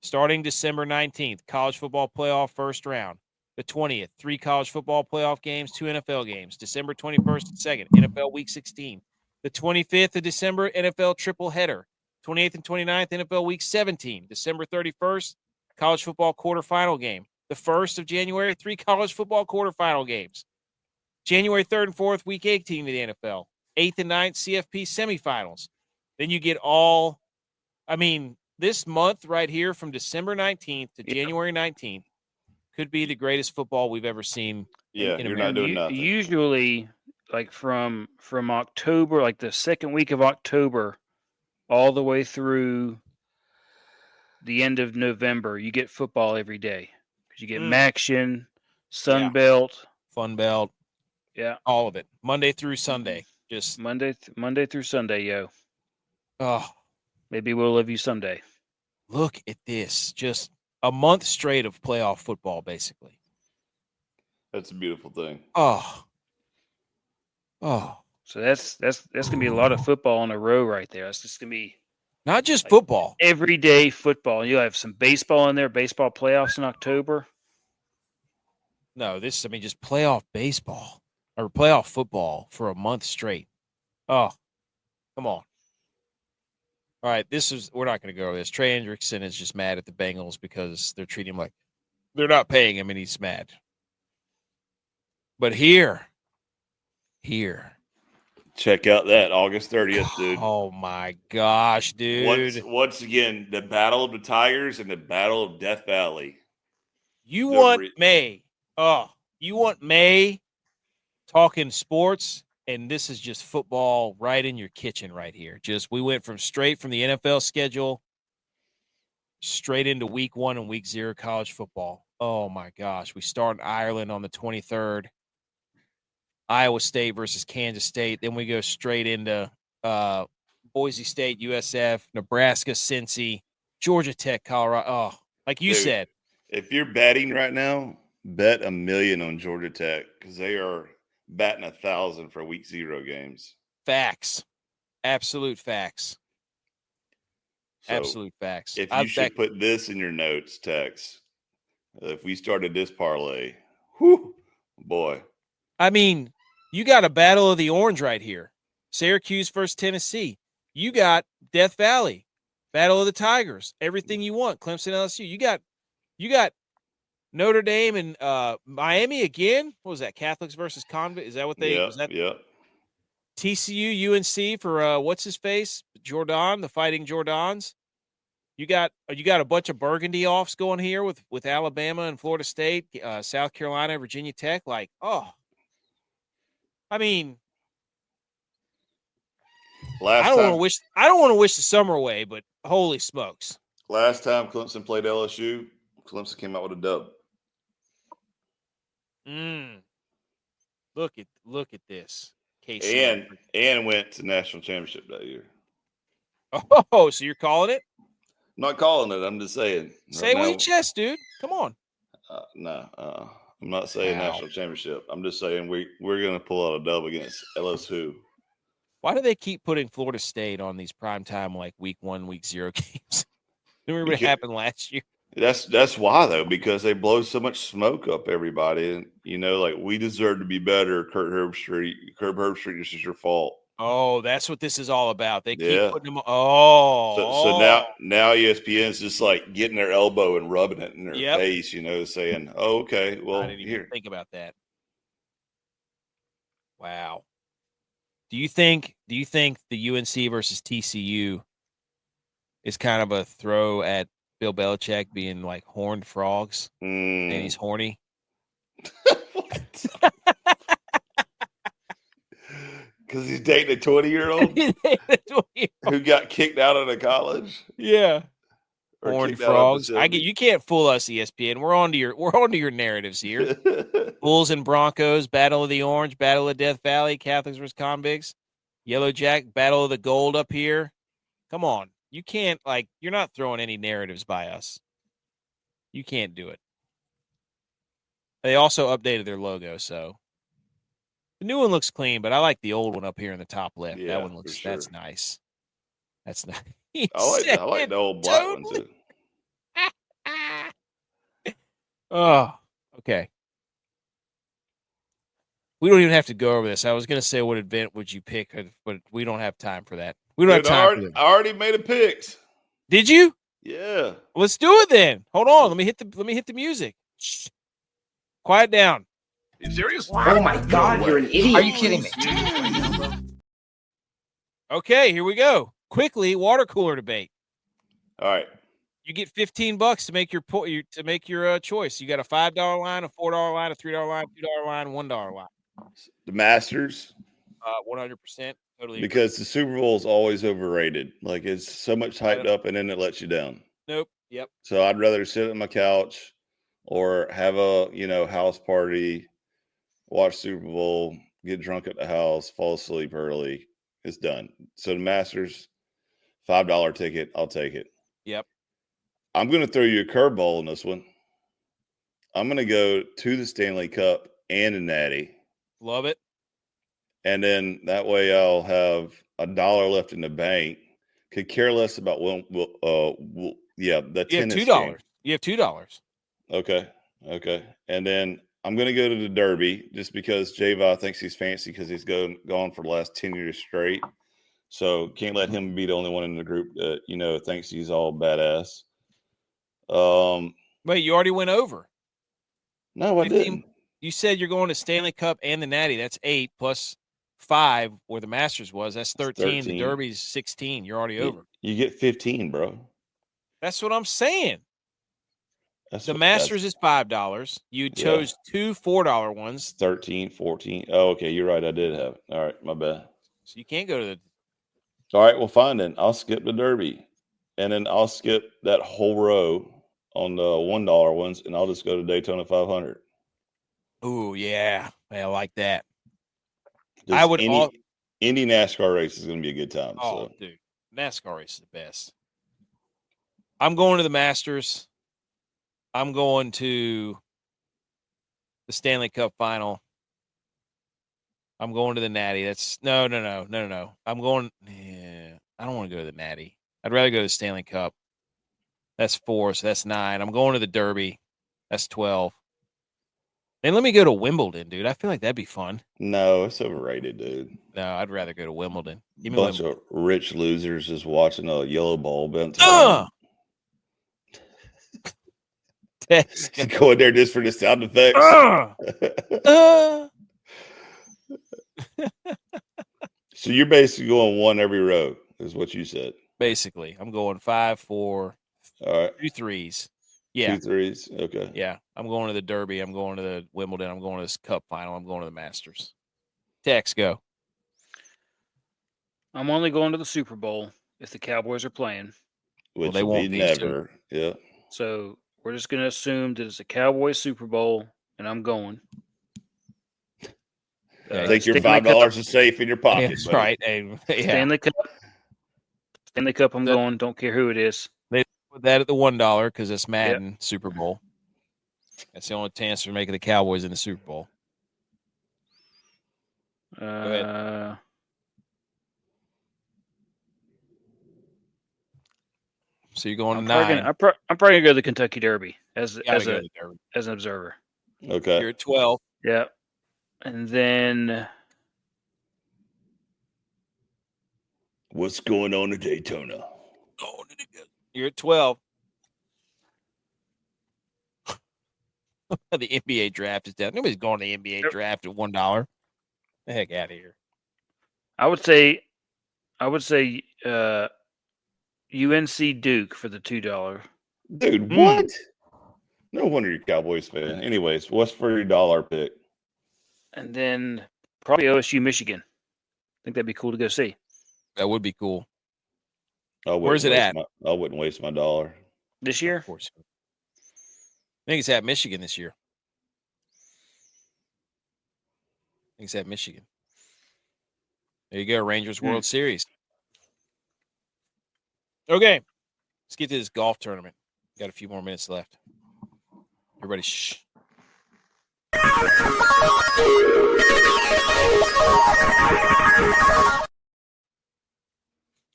S1: starting December 19th, college football playoff first round. The 20th, 3 college football playoff games, 2 NFL games. December 21st and 2nd, NFL Week 16. The 25th of December, NFL triple header. 28th and 29th, NFL Week 17. December 31st, college football quarterfinal game. The 1st of January, 3 college football quarterfinal games. January 3rd and 4th, Week 18 of the NFL. 8th and 9th, CFP semifinals. Then you get this month right here from December 19th to January 19th could be the greatest football we've ever seen.
S2: Yeah, you're not doing nothing.
S3: Usually, like from October, like the second week of October, all the way through the end of November, you get football every day because you get Maction, Sun Belt,
S1: Fun Belt, all of it, Monday through Sunday, just
S3: Monday through Sunday, yo.
S1: Oh,
S3: maybe we'll love you someday.
S1: Look at this, just a month straight of playoff football, basically.
S2: That's a beautiful thing.
S1: Oh.
S3: So that's gonna be a lot of football in a row right there. That's just gonna be
S1: not just football,
S3: everyday football. You'll have some baseball in there, baseball playoffs in October.
S1: No, just playoff baseball or playoff football for a month straight. Oh, come on. All right, we're not going to go over this. Trey Hendrickson is just mad at the Bengals because they're treating him like they're not paying him, and he's mad. But here.
S2: Check out that August 30th, dude.
S1: Oh, my gosh, dude.
S2: Once again, the Battle of the Tigers and the Battle of Death Valley.
S1: You want May talking sports. And this is just football right in your kitchen right here. We went straight from the NFL schedule straight into week 1 and week 0 college football. Oh, my gosh. We start in Ireland on the 23rd. Iowa State versus Kansas State. Then we go straight into Boise State, USF, Nebraska, Cincy, Georgia Tech, Colorado. Oh, like you said.
S2: If you're betting right now, bet $1 million on Georgia Tech because they are – batting 1,000 for week 0 games.
S1: Facts. Absolute facts.
S2: So
S1: absolute facts.
S2: If you should put this in your notes, Tex, if we started this parlay, whew, boy.
S1: I mean, you got a battle of the orange right here. Syracuse versus Tennessee. You got Death Valley. Battle of the Tigers. Everything you want. Clemson, LSU. You got Notre Dame and Miami again. What was that? Catholics versus Convict? Is that what they? Was that?
S2: Yeah.
S1: TCU, UNC for what's his face? Jordan, the Fighting Jordans. You got a bunch of burgundy offs going here with Alabama and Florida State, South Carolina, Virginia Tech. Like, I mean, I don't want to wish the summer away, but holy smokes!
S2: Last time Clemson played LSU, Clemson came out with a dub.
S1: Look at this.
S2: KC and went to national championship that year.
S1: Oh, so you're calling it?
S2: I'm not calling it. I'm just saying.
S1: Say it with your chest, dude. Come on.
S2: No. I'm not saying
S1: Wow.
S2: national championship. I'm just saying we're going to pull out a dub against LSU.
S1: Why do they keep putting Florida State on these primetime like week 1, week 0 games? Remember what happened last year?
S2: That's why though, because they blow so much smoke up everybody, and like we deserve to be better. Curb Herbstreit, this is your fault.
S1: Oh, that's what this is all about. They keep putting them.
S2: So now ESPN's just like getting their elbow and rubbing it in their face, saying, "Oh, okay, well,
S1: I didn't even think about that." Wow. Do you think the UNC versus TCU is kind of a throw at Bill Belichick being like horned frogs and he's horny?
S2: Because he's dating a 20-year-old who got kicked out of the college.
S1: Yeah.
S2: Or
S1: horned frogs. You can't fool us, ESPN. We're on to your narratives here. Bulls and Broncos, Battle of the Orange, Battle of Death Valley, Catholics versus convicts, Yellow Jack, Battle of the Gold up here. Come on. You can't, you're not throwing any narratives by us. You can't do it. They also updated their logo, so the new one looks clean, but I like the old one up here in the top left.
S2: Yeah,
S1: that one looks,
S2: sure.
S1: That's nice. That's nice.
S2: I like the old black one too.
S1: Oh, okay. We don't even have to go over this. I was going to say what event would you pick, but we don't have time for that. We don't have time for that.
S2: I already made a picks.
S1: Did you?
S2: Yeah.
S1: Let's do it then. Hold on. Let me hit the music. Shh. Quiet down.
S2: You serious?
S4: Oh my God, you're an idiot.
S5: Are you kidding me?
S1: Okay, here we go. Quickly, water cooler debate.
S2: All right.
S1: You get $15 to make your choice. You got a $5 line, a $4 line, a $3 line, $2 line, $1 line.
S2: The Masters.
S1: 100%. Totally.
S2: Because the Super Bowl is always overrated. Like it's so much hyped up and then it lets you down.
S1: Nope. Yep.
S2: So I'd rather sit on my couch or have a, house party, watch Super Bowl, get drunk at the house, fall asleep early. It's done. So the Masters, $5 ticket, I'll take it.
S1: Yep.
S2: I'm going to throw you a curveball in this one. I'm going to go to the Stanley Cup and a Natty.
S1: Love it.
S2: And then that way I'll have $1 left in the bank. Could care less about the tennis
S1: $2.
S2: game.
S1: You have $2.
S2: Okay. And then I'm going to go to the Derby just because J.V.I. thinks he's fancy because he's gone for the last 10 years straight. So can't let him be the only one in the group that, thinks he's all badass.
S1: Wait, you already went over.
S2: No, I didn't.
S1: You said you're going to Stanley Cup and the Natty. That's 8 plus 5 where the Masters was. That's 13. The Derby's 16. You're already over.
S2: You get 15, bro.
S1: That's what I'm saying. The Masters is $5. You chose 2 $4 ones.
S2: 13, 14. Oh, okay. You're right. I did have it. All right. My bad.
S1: So you can't go to the.
S2: All right. Well, fine then. I'll skip the Derby. And then I'll skip that whole row on the $1 ones. And I'll just go to Daytona 500.
S1: Ooh, yeah. I like that.
S2: Any NASCAR race is going to be a good time.
S1: Oh, dude. NASCAR race is the best. I'm going to the Masters. I'm going to the Stanley Cup final. I'm going to the Natty. That's no. I'm going. Yeah, I don't want to go to the Natty. I'd rather go to the Stanley Cup. That's 4, so that's 9. I'm going to the Derby. That's 12. Then let me go to Wimbledon, dude. I feel like that'd be fun.
S2: No, it's overrated, dude.
S1: No, I'd rather go to Wimbledon.
S2: Give me bunch of rich losers just watching a yellow ball bent. Going there just for the sound effects. So you're basically going one every row, is what you said.
S1: Basically, I'm going 5, 4,
S2: all right,
S1: 2 3s. Yeah,
S2: 2 3s. Okay.
S1: Yeah, I'm going to the Derby. I'm going to the Wimbledon. I'm going to this Cup final. I'm going to the Masters. Tex, go.
S3: I'm only going to the Super Bowl if the Cowboys are playing.
S2: Which they won't be never. Yeah.
S3: So we're just going to assume that it's a Cowboys Super Bowl, and I'm going.
S2: Take your $5 is safe in your pocket.
S1: That's right.
S3: Stanley Cup, I'm going. Don't care who it is.
S1: They put that at the $1 because it's Madden Super Bowl. That's the only chance for making the Cowboys in the Super Bowl. Go ahead. So you're going to 9.
S3: I'm probably gonna go to the Kentucky Derby as
S1: Go to the Derby.
S3: as an observer.
S2: Okay.
S1: You're at 12.
S3: Yeah, and then
S2: What's going on in Daytona?
S1: You're at 12. The NBA draft is down. Nobody's going to the NBA draft at $1. The heck out of here.
S3: I would say UNC Duke for the $2.
S2: Dude, what? No wonder you're a Cowboys fan. Anyways, what's for your dollar pick?
S3: And then probably OSU Michigan. I think that'd be cool to go see.
S1: That would be cool.
S2: Where's it at? I wouldn't waste my dollar.
S3: This year?
S1: Of course. I think it's at Michigan this year. I think it's at Michigan. There you go, Rangers World Series. Okay, let's get to this golf tournament. Got a few more minutes left. Everybody, shh.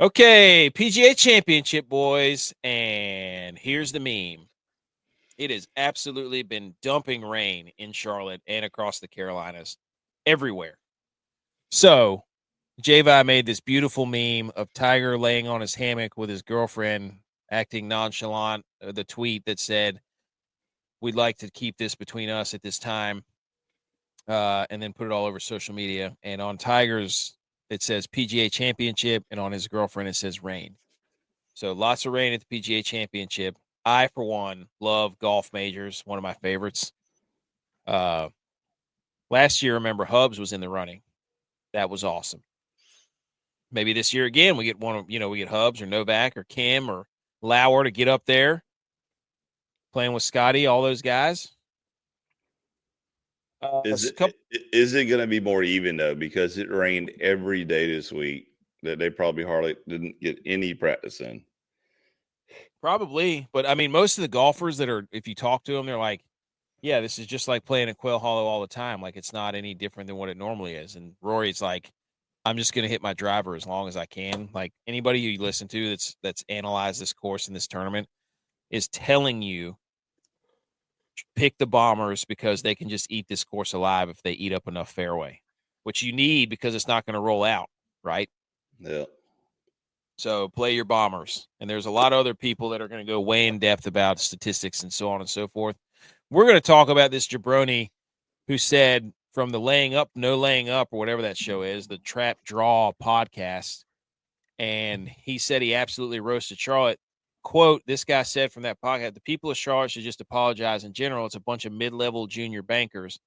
S1: Okay, PGA Championship, boys, and here's the meme. It has absolutely been dumping rain in Charlotte and across the Carolinas, everywhere. So, J.V. made this beautiful meme of Tiger laying on his hammock with his girlfriend, acting nonchalant. The tweet that said, "We'd like to keep this between us at this time," and then put it all over social media. And on Tiger's, it says PGA Championship, and on his girlfriend, it says rain. So lots of rain at the PGA Championship. I, for one, love golf majors, one of my favorites. Last year, remember, Hubs was in the running. That was awesome. Maybe this year again, we get we get Hubs or Novak or Kim or Lauer to get up there, playing with Scotty, all those guys.
S2: Is it going to be more even, though, because it rained every day this week that they probably hardly didn't get any practice in?
S1: Probably. But, I mean, most of the golfers that are, if you talk to them, they're like, yeah, this is just like playing at Quail Hollow all the time. Like, it's not any different than what it normally is. And Rory's like, I'm just going to hit my driver as long as I can. Like, anybody you listen to that's analyzed this course in this tournament is telling you, pick the Bombers because they can just eat this course alive if they eat up enough fairway, which you need because it's not going to roll out, right?
S2: Yeah.
S1: So play your Bombers. And there's a lot of other people that are going to go way in depth about statistics and so on and so forth. We're going to talk about this jabroni who said from the Laying Up, No Laying Up, or whatever that show is, the Trap Draw podcast, and he said he absolutely roasted Charlotte. Quote, this guy said from that podcast, the people of Charlotte should just apologize in general. It's a bunch of mid-level junior bankers.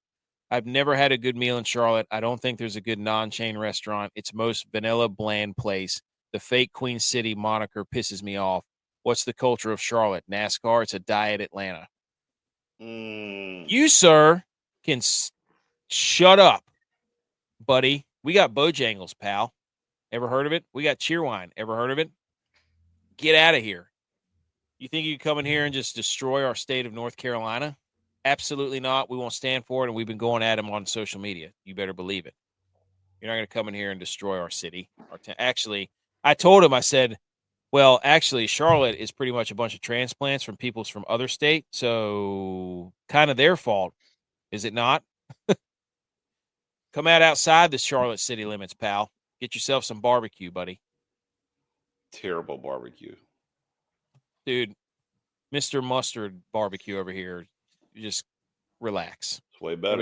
S1: I've never had a good meal in Charlotte. I don't think there's a good non-chain restaurant. It's most vanilla, bland place. The fake Queen City moniker pisses me off. What's the culture of Charlotte? NASCAR? It's a diet Atlanta. You, sir, can shut up, buddy. We got Bojangles, pal. Ever heard of it? We got Cheerwine. Ever heard of it? Get out of here. You think you can come in here and just destroy our state of North Carolina? Absolutely not. We won't stand for it, and we've been going at him on social media. You better believe it. You're not going to come in here and destroy our city. Actually, I told him, I said, well, actually, Charlotte is pretty much a bunch of transplants from people from other states, so kind of their fault, is it not? Come out outside the Charlotte city limits, pal. Get yourself some barbecue, buddy.
S2: Terrible barbecue.
S1: Dude, Mr. Mustard barbecue over here. You just relax.
S2: It's way better.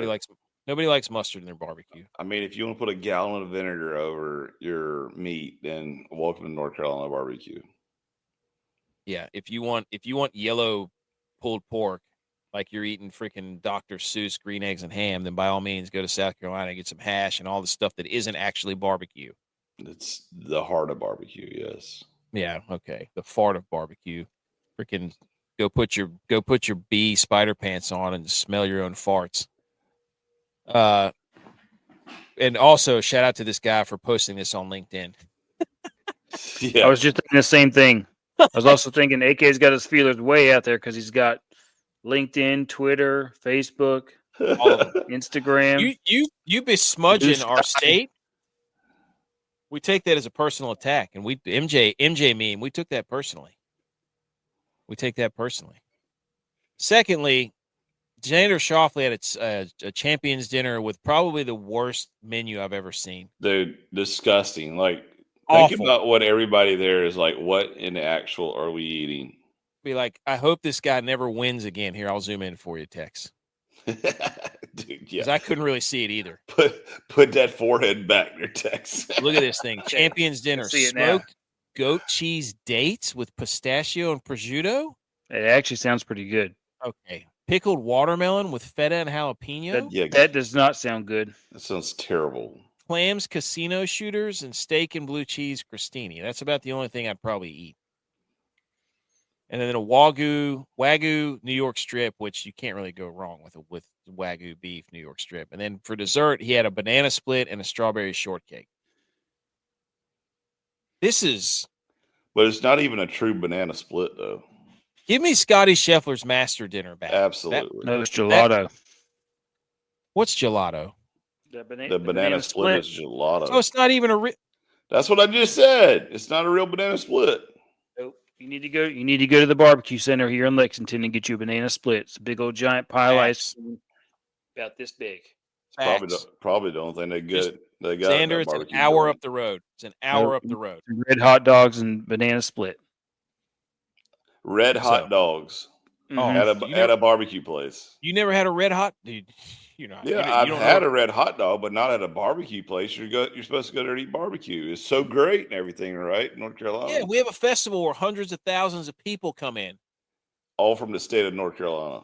S1: Nobody likes mustard in their barbecue.
S2: I mean, if you want to put a gallon of vinegar over your meat, then welcome to North Carolina barbecue.
S1: Yeah, if you want yellow pulled pork, like you're eating freaking Dr. Seuss green eggs and ham, then by all means go to South Carolina and get some hash and all the stuff that isn't actually barbecue.
S2: It's the heart of barbecue, yes.
S1: Yeah, okay. The fart of barbecue. Freaking go put your bee spider pants on and smell your own farts. And also shout out to this guy for posting this on LinkedIn.
S3: Yeah. I was just thinking the same thing. I was also thinking AK's got his feelers way out there because he's got LinkedIn, Twitter, Facebook,
S1: All of them.
S3: Instagram.
S1: You besmudging
S3: Blue
S1: our
S3: Sky.
S1: state. We take that as a personal attack, and we MJ meme. We took that personally. Secondly, Xander Schauffele had a champions dinner with probably the worst menu I've ever seen.
S2: Dude, disgusting. Like,
S1: Awful.
S2: think about what everybody there is like. What in the actual are we eating?
S1: Be like, I hope this guy never wins again. Here, I'll zoom in for you, Tex.
S2: Dude,
S1: Because
S2: yeah.
S1: I couldn't really see it either.
S2: Put that forehead back there, Tex.
S1: Look at this thing. Champions dinner.
S3: see it now.
S1: Smoked goat cheese dates with pistachio and prosciutto.
S3: It actually sounds pretty good.
S1: Okay. Pickled watermelon with feta and jalapeno.
S3: That does not sound good.
S2: That sounds terrible.
S1: Clams, casino shooters, and steak and blue cheese crostini. That's about the only thing I'd probably eat. And then a Wagyu New York strip, which you can't really go wrong with Wagyu beef New York strip. And then for dessert, he had a banana split and a strawberry shortcake.
S2: But it's not even a true banana split, though.
S1: Give me Scotty Scheffler's master dinner back.
S2: Absolutely.
S3: No, it's gelato.
S1: What's gelato?
S3: The
S2: banana split is gelato.
S1: So it's not even
S2: That's what I just said. It's not a real banana split.
S3: Nope. You need to go to the barbecue center here in Lexington and get you a banana split. It's a big old giant pile of ice cream about this big.
S2: Probably the only thing they got.
S1: Xander, it's an hour up the road. It's an hour up the road.
S3: Red hot dogs and banana split.
S2: Red hot dogs at a barbecue place.
S1: You never had a red hot, dude?
S2: I've had a red hot dog, but not at a barbecue place. You're supposed to go there and eat barbecue. It's so great and everything, right? North Carolina.
S1: Yeah, we have a festival where hundreds of thousands of people come in.
S2: All from the state of North Carolina.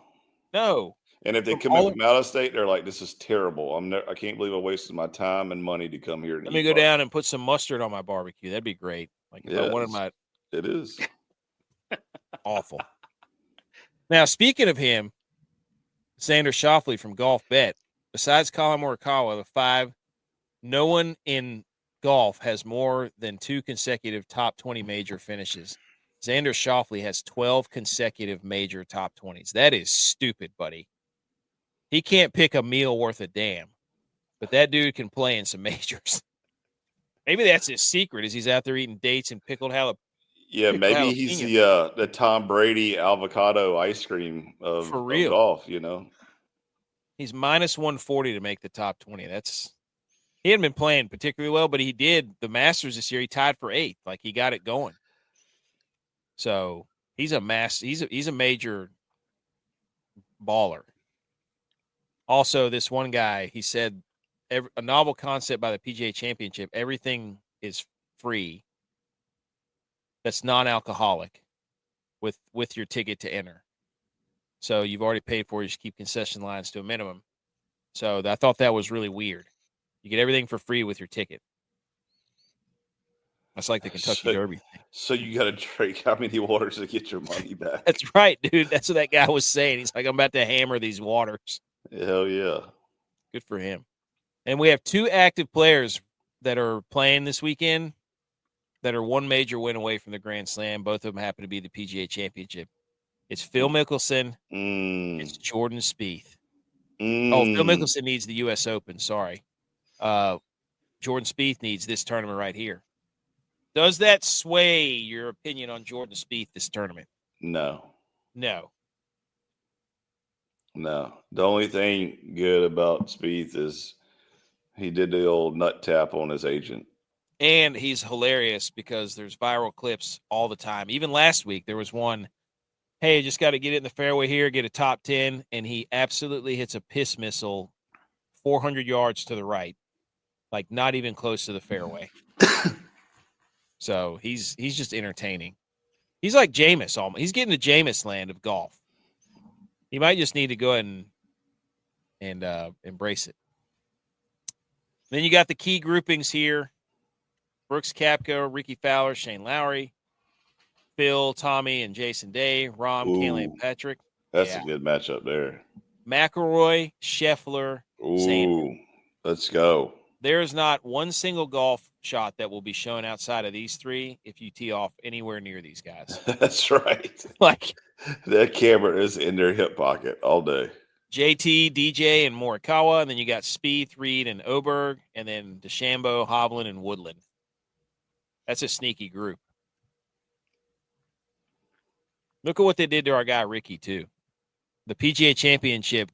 S1: No.
S2: And if they come in from out of state, they're like, "This is terrible. I can't believe I wasted my time and money to come here."
S1: Let me go down and put some mustard on my barbecue. That'd be great. Like if I wanted my.
S2: It is
S1: awful. Now, speaking of him, Xander Schauffele from Golf Bet. Besides Colin Morikawa, the 5, no one in golf has more than 2 consecutive top 20 major finishes. Xander Schauffele has 12 consecutive major top 20s. That is stupid, buddy. He can't pick a meal worth a damn, but that dude can play in some majors. Maybe that's his secret, is he's out there eating dates and pickled jalapeno.
S2: Yeah, maybe he's the Tom Brady avocado ice cream of golf,
S1: He's minus 140 to make the top 20. He hadn't been playing particularly well, but he did the Masters this year. He tied for 8th. Like he got it going. So he's a major baller. Also, this one guy, he said a novel concept by the PGA Championship. Everything is free. That's non-alcoholic with your ticket to enter. So you've already paid for it. You just keep concession lines to a minimum. So I thought that was really weird. You get everything for free with your ticket. That's like the Kentucky Derby thing.
S2: So you got to drink how many waters to get your money back?
S1: That's right, dude. That's what that guy was saying. He's like, I'm about to hammer these waters.
S2: Hell yeah.
S1: Good for him. And we have 2 active players that are playing this weekend that are 1 major win away from the Grand Slam. Both of them happen to be the PGA Championship. It's Phil Mickelson. It's Jordan Spieth. Oh, Phil Mickelson needs the U.S. Open. Sorry. Jordan Spieth needs this tournament right here. Does that sway your opinion on Jordan Spieth this tournament?
S2: No.
S1: No.
S2: The only thing good about Spieth is he did the old nut tap on his agent.
S1: And he's hilarious because there's viral clips all the time. Even last week, there was one, hey, just got to get it in the fairway here, get a top 10, and he absolutely hits a piss missile 400 yards to the right, like not even close to the fairway. So he's just entertaining. He's like Jameis almost. He's getting the Jameis land of golf. He might just need to go ahead and embrace it. Then you got the key groupings here. Brooks Koepka, Ricky Fowler, Shane Lowry, Phil, Tommy, and Jason Day, Rahm, Cantlay, and Patrick.
S2: That's a good matchup there.
S1: McIlroy, Scheffler, Xander.
S2: Let's go.
S1: There is not one single golf shot that will be shown outside of these three if you tee off anywhere near these guys.
S2: That's right.
S1: Like
S2: That camera is in their hip pocket all day.
S1: JT, DJ, and Morikawa, and then you got Spieth, Reed, and Oberg, and then DeChambeau, Hovland, and Woodland. That's a sneaky group. Look at what they did to our guy Ricky too. The PGA Championship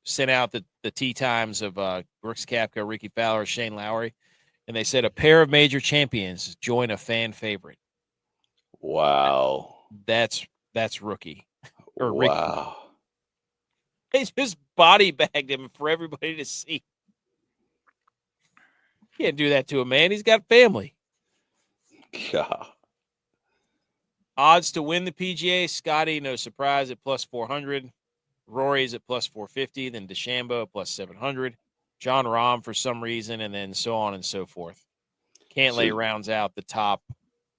S1: sent out the tee times of Brooks Koepka, Ricky Fowler, Shane Lowry, and they said a pair of major champions join a fan favorite.
S2: Wow.
S1: That's rookie or Ricky.
S2: Wow.
S1: They just body bagged him for everybody to see. Can't do that to a man. He's got family.
S2: God.
S1: Odds to win the PGA, Scotty, no surprise, at plus 400. Rory's at plus 450. Then DeChambeau at plus 700. John Rahm for some reason, and then so on and so forth. Cantlay rounds out the top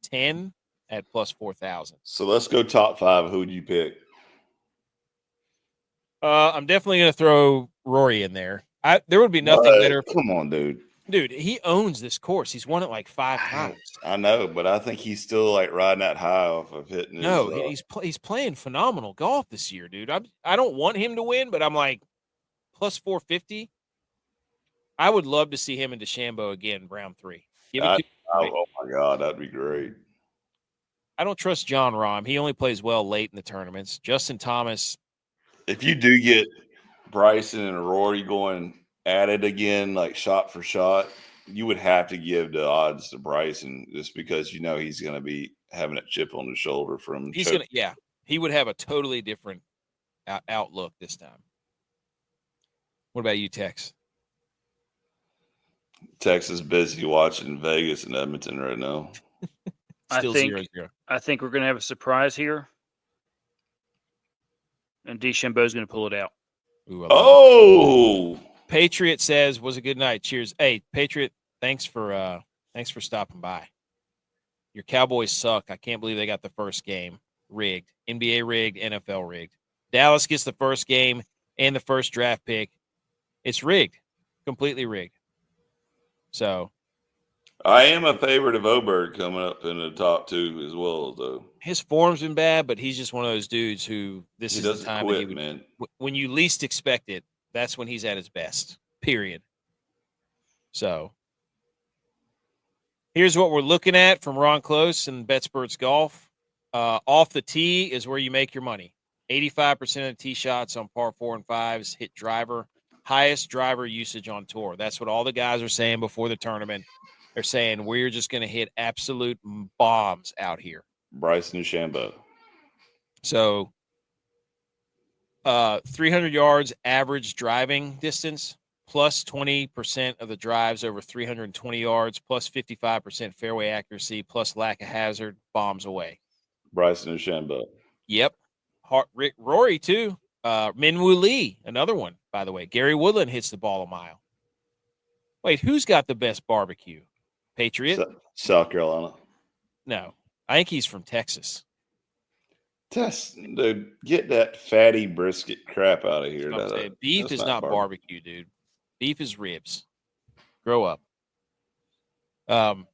S1: 10 at plus 4,000.
S2: So let's go top 5. Who would you pick?
S1: I'm definitely going to throw Rory in there. There would be nothing better.
S2: Come on, dude.
S1: Dude, he owns this course. He's won it like 5 times.
S2: I know, but I think he's still like riding that high off of hitting.
S1: No, he's playing phenomenal golf this year, dude. I don't want him to win, but I'm like plus 450. I would love to see him in DeChambeau again, round 3.
S2: Oh my God, that'd be great.
S1: I don't trust John Rahm. He only plays well late in the tournaments. Justin Thomas.
S2: If you do get Bryson and Rory going at it again, like shot for shot, you would have to give the odds to Bryson just because you know he's going to be having a chip on his shoulder from.
S1: He would have a totally different outlook this time. What about you, Tex?
S2: Texas busy watching Vegas and Edmonton right now.
S1: Still 0-0.
S3: I think we're going to have a surprise here, and DeChambeau is going to pull it out.
S1: Ooh, Patriot says, was a good night. Cheers. Hey, Patriot, thanks for stopping by. Your Cowboys suck. I can't believe they got the first game rigged. NBA rigged, NFL rigged. Dallas gets the first game and the first draft pick. It's rigged. Completely rigged. So
S2: I am a favorite of Oberg coming up in the top 2 as well, though.
S1: His form's been bad, but he's just one of those dudes who he is the time
S2: quit, man.
S1: When you least expect it, that's when he's at his best, period. So here's what we're looking at from Ron Close and BetSperts Golf. Off the tee is where you make your money. 85% of tee shots on par 4 and 5s hit driver. Highest driver usage on tour. That's what all the guys are saying before the tournament. They're saying we're just going to hit absolute bombs out here.
S2: Bryson DeChambeau.
S1: So 300 yards average driving distance, plus 20% of the drives over 320 yards, plus 55% fairway accuracy, plus lack of hazard, bombs away.
S2: Bryson DeChambeau.
S1: Yep. Rory, too. Minwoo Lee, another one, by the way. Gary Woodland hits the ball a mile. Wait, who's got the best barbecue? Patriot?
S2: South Carolina.
S1: No. I think he's from Texas.
S2: Dude, get that fatty brisket crap out of here.
S1: Beef is not barbecue, dude. Beef is ribs. Grow up. The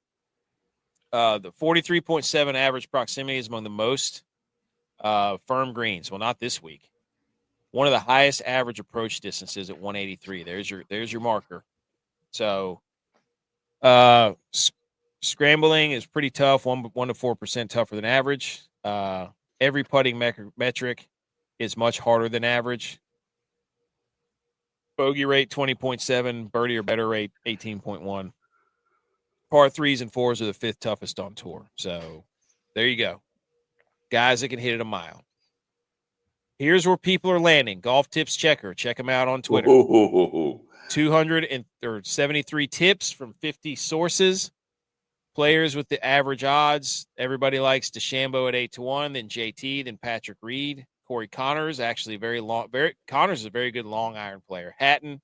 S1: 43.7 average proximity is among the most firm greens. Well, not this week. One of the highest average approach distances at 183. There's your marker. So scrambling is pretty tough, 1 to 4% tougher than average. Every putting metric is much harder than average. Bogey rate 20.7, birdie or better rate 18.1. Par 3s and 4s are the 5th toughest on tour. So there you go. Guys that can hit it a mile. Here's where people are landing. Golf Tips Checker. Check them out on Twitter. 273 tips from 50 sources. Players with the average odds. Everybody likes DeChambeau at 8-1, then JT, then Patrick Reed. Corey Connors, actually Connors is a very good long iron player. Hatton,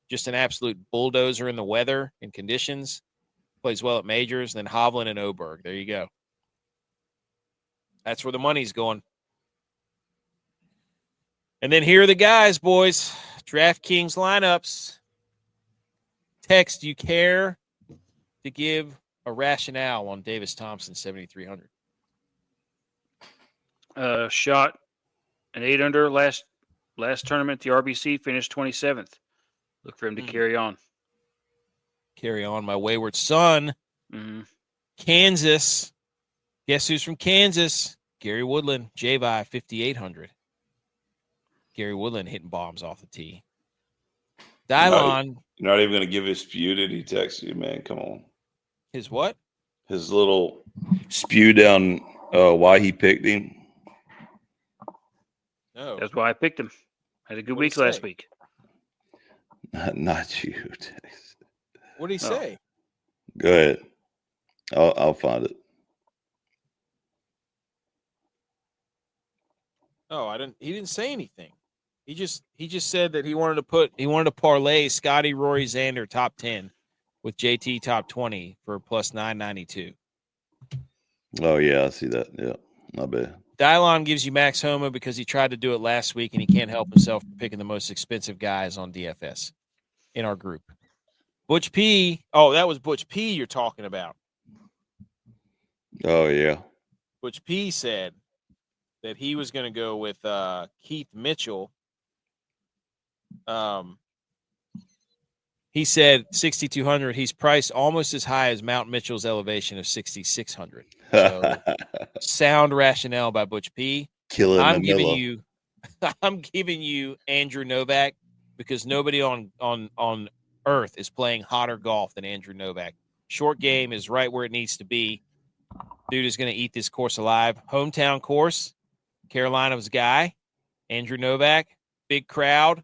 S1: just an absolute bulldozer in the weather and conditions. Plays well at majors. Then Hovland and Oberg. There you go. That's where the money's going. And then here are the guys, boys. DraftKings lineups. text, do you care to give a rationale on Davis Thompson 7,300?
S3: Shot an 8 under last tournament. The RBC finished 27th. Look for him to carry on.
S1: Carry on, my wayward son.
S3: Mm-hmm.
S1: Kansas. Guess who's from Kansas? Gary Woodland. J.Vi 5,800. Gary Woodland hitting bombs off the tee. Dylon.
S2: You're not even going to give his spew. Did he text you, man? Come on.
S1: His what?
S2: His little spew down why he picked him.
S1: No.
S3: That's why I picked him. Had a good
S1: What'd
S3: week
S1: he
S3: last
S1: say?
S3: week.
S2: Not you.
S1: What did he say?
S2: Go ahead. I'll find it.
S1: Oh, he didn't say anything. He just said that he wanted to parlay Scotty, Rory, Xander top 10 with JT top 20 for plus 992.
S2: Oh yeah, I see that. Yeah, not bad.
S1: Dylon gives you Max Homa because he tried to do it last week and he can't help himself from picking the most expensive guys on DFS in our group. Butch P. Oh, that was Butch P. you're talking about.
S2: Oh yeah.
S1: Butch P. said that he was going to go with Keith Mitchell. He said 6,200. He's priced almost as high as Mount Mitchell's elevation of 6,600. So sound rationale by Butch P. I'm giving you Andrew Novak because nobody on earth is playing hotter golf than Andrew Novak. Short game is right where it needs to be. Dude is going to eat this course alive. Hometown course, Carolina's guy, Andrew Novak, big crowd.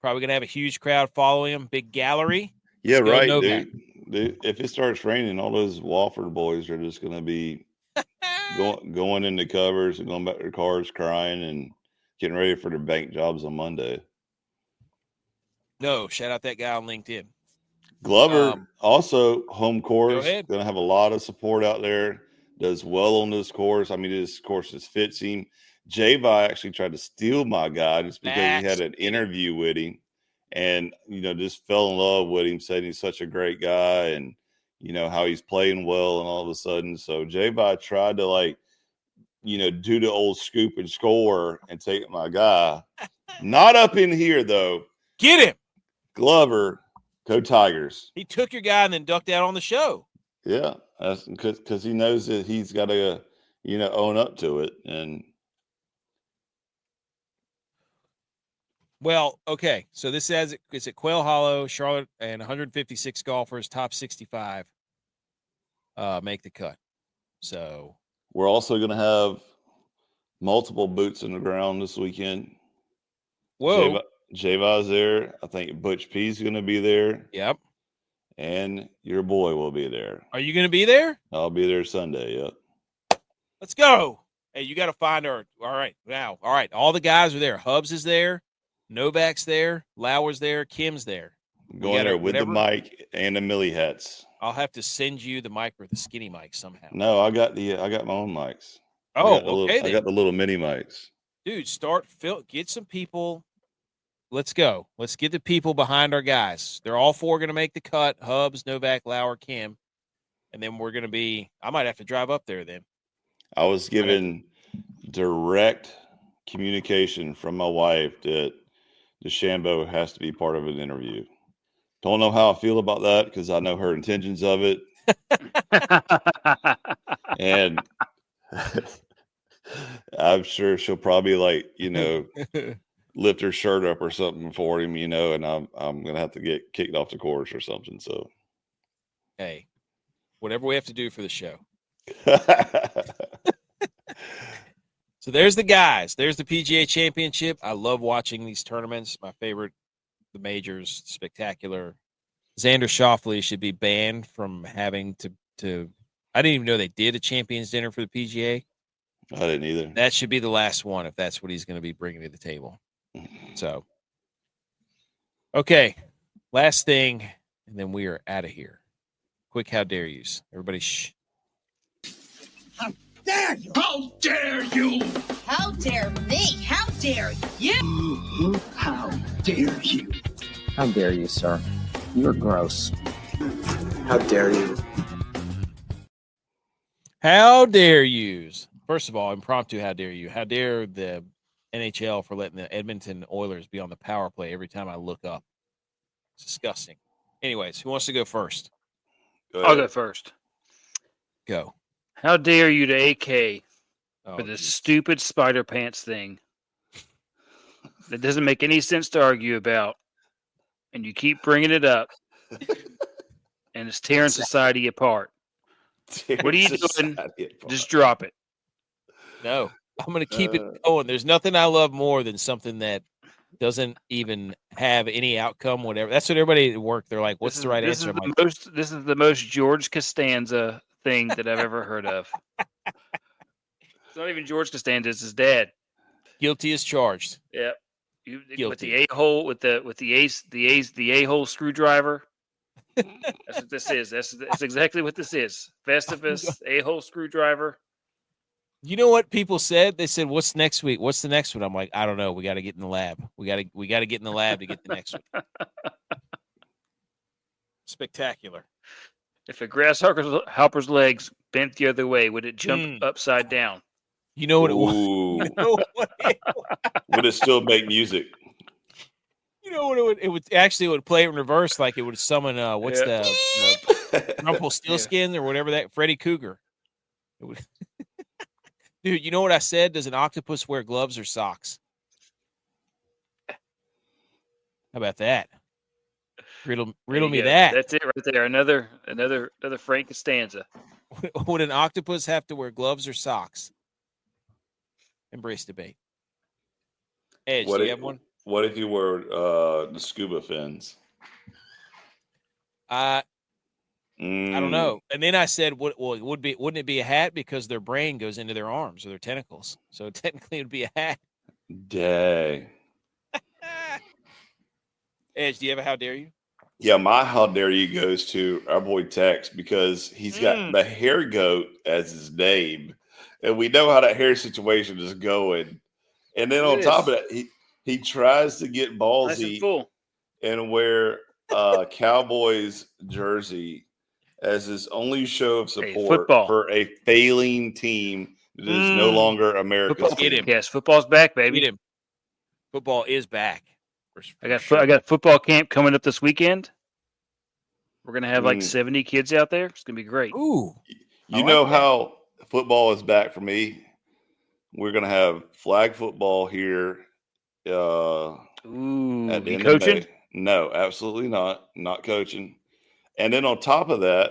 S1: Probably going to have a huge crowd following him, big gallery.
S2: Yeah, right,
S1: Novak.
S2: dude. If it starts raining, all those Wofford boys are just going to be going into covers and going back to their cars crying and getting ready for their bank jobs on Monday.
S1: No, shout out that guy on LinkedIn.
S2: Glover, also home course,
S1: go ahead.
S2: going to have a lot of support out there. Does well on this course. I mean, this course just fits him. J.Vi actually tried to steal my guy just because he had an interview with him and, just fell in love with him, said he's such a great guy and, how he's playing well and all of a sudden. So J.Vi tried to do the old scoop and score and take my guy. Not up in here, though.
S1: Get him.
S2: Glover, go Tigers.
S1: He took your guy and then ducked out on the show.
S2: Yeah, that's because he knows that he's got to, own up to it. And
S1: well, okay. So this says it's at Quail Hollow, Charlotte, and 156 golfers, top 65 make the cut. So
S2: we're also going to have multiple boots in the ground this weekend.
S1: Whoa.
S2: J.Vi's there. I think Butch P's going to be there.
S1: Yep.
S2: And your boy will be there.
S1: Are you going to be there?
S2: I'll be there Sunday. Yep.
S1: Let's go. Hey, you got to find her. All right. Now. All right. All the guys are there. Hubs is there. Novak's there. Lauer's there. Kim's there.
S2: Going there with the mic and the Millie hats.
S1: I'll have to send you the mic or the skinny mic somehow.
S2: No, I got my own mics.
S1: Oh,
S2: I got the little mini mics.
S1: Dude, get some people. Let's go. Let's get the people behind our guys. They're all four going to make the cut. Hubs, Novak, Lauer, Kim. And then we're going to I might have to drive up there then.
S2: I was given direct communication from my wife that DeChambeau has to be part of an interview. Don't know how I feel about that because I know her intentions of it. And I'm sure she'll probably lift her shirt up or something for him, and I'm going to have to get kicked off the course or something. So,
S1: hey, whatever we have to do for the show. So there's the guys. There's the PGA Championship. I love watching these tournaments. My favorite, the majors, spectacular. Xander Schauffele should be banned from having to. I didn't even know they did a Champions Dinner for the PGA.
S2: I didn't either.
S1: That should be the last one if that's what he's going to be bringing to the table. So, okay, last thing, and then we are out of here. Quick, how dare yous? Everybody, shh.
S5: How dare you?
S4: How dare you?
S5: How dare me? How dare you?
S4: How dare you?
S6: How dare you, sir?
S4: You're gross.
S6: How dare you?
S1: How dare you? First of all, impromptu, how dare you? How dare the NHL for letting the Edmonton Oilers be on the power play every time I look up? It's disgusting. Anyways, who wants to go first?
S3: I'll go first.
S1: Go.
S3: How dare you to AK
S1: Oh,
S3: for this
S1: geez.
S3: stupid spider pants thing that doesn't make any sense to argue about, and you keep bringing it up, and it's tearing society apart. What are you doing? Just drop it.
S1: No, I'm going to keep it going. There's nothing I love more than something that doesn't even have any outcome, whatever. That's what everybody at work, they're like, what's the right answer?
S3: This is the most George Costanza thing that I've ever heard of. It's not even George Costanza, it's his dad.
S1: Guilty as charged.
S3: Yep.
S1: Guilty.
S3: With the a-hole, with the a-hole screwdriver. That's what this is. That's exactly what this is. Festivus, a-hole screwdriver.
S1: You know what people said? They said, "What's next week? What's the next one?" I'm like, I don't know. We got to get in the lab. We got to get in the lab to get the next one. Spectacular.
S3: If a grasshopper's legs bent the other way, would it jump upside down?
S1: You know what it was?
S2: Ooh.
S1: You know what
S2: Would it still make music?
S1: You know what it would actually it would play it in reverse, like it would summon the Rumpelstiltskin or whatever that Freddy Cougar. It would. Dude, you know what I said? Does an octopus wear gloves or socks? How about that? Riddle me that.
S3: That's it right there. Another Frank Costanza.
S1: Would an octopus have to wear gloves or socks? Embrace debate. Edge, do you have one?
S2: What if you were the scuba fins?
S1: I don't know. And then I said, wouldn't it be a hat because their brain goes into their arms or their tentacles? So technically it would be a hat.
S2: Dang.
S1: Edge, do you have a how dare you?
S2: Yeah, my how dare you goes to our boy Tex because he's got the hair goat as his name. And we know how that hair situation is going. And then on top of that, he tries to get ballsy and wear Cowboys jersey as his only show of support for a failing team that is no longer America's team.
S3: Yes, football's back, baby.
S1: Get him. Football is back.
S3: I got football camp coming up this weekend. We're gonna have like 70 kids out there. It's gonna be great.
S1: Ooh,
S2: you know how football is back for me? We're gonna have flag football here.
S3: Ooh,
S2: at the
S3: you
S2: end
S3: coaching?
S2: Of May. No, absolutely not. Not coaching. And then on top of that,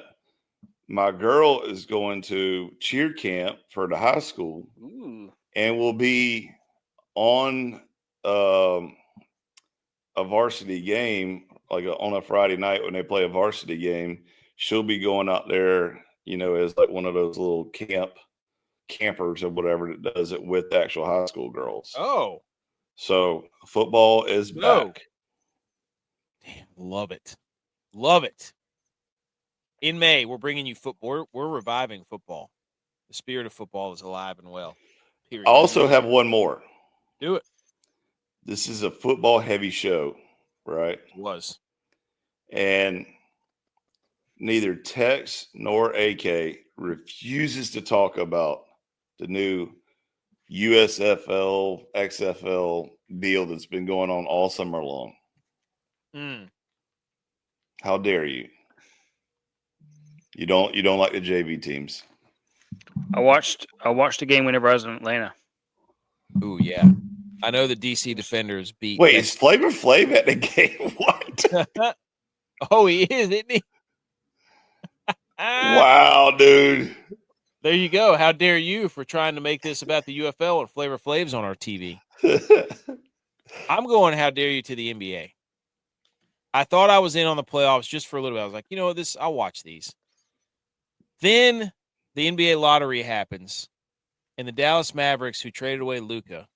S2: my girl is going to cheer camp for the high school.
S3: Ooh.
S2: And will be on a varsity game, like on a Friday night when they play a varsity game. She'll be going out there, as like one of those little campers or whatever that does it with the actual high school girls.
S1: Oh.
S2: So football is back.
S1: Damn, love it. Love it. In May, we're bringing you football. We're reviving football. The spirit of football is alive and well. Period.
S2: I also have one more.
S1: Do it.
S2: This is a football heavy show, right?
S1: It was. And
S2: neither Tex nor AK refuses to talk about the new USFL, XFL deal that's been going on all summer long. How dare you? You don't like the JV teams.
S3: I watched a game whenever I was in Atlanta.
S1: Ooh, yeah. I know the DC Defenders beat.
S2: Wait, is Flavor Flav at the game? What?
S1: Oh, he is, isn't he?
S2: Wow, dude.
S1: There you go. How dare you for trying to make this about the UFL and Flavor Flav's on our TV? I'm going, how dare you to the NBA. I thought I was in on the playoffs just for a little bit. I was like, I'll watch these. Then the NBA lottery happens, and the Dallas Mavericks, who traded away Luka,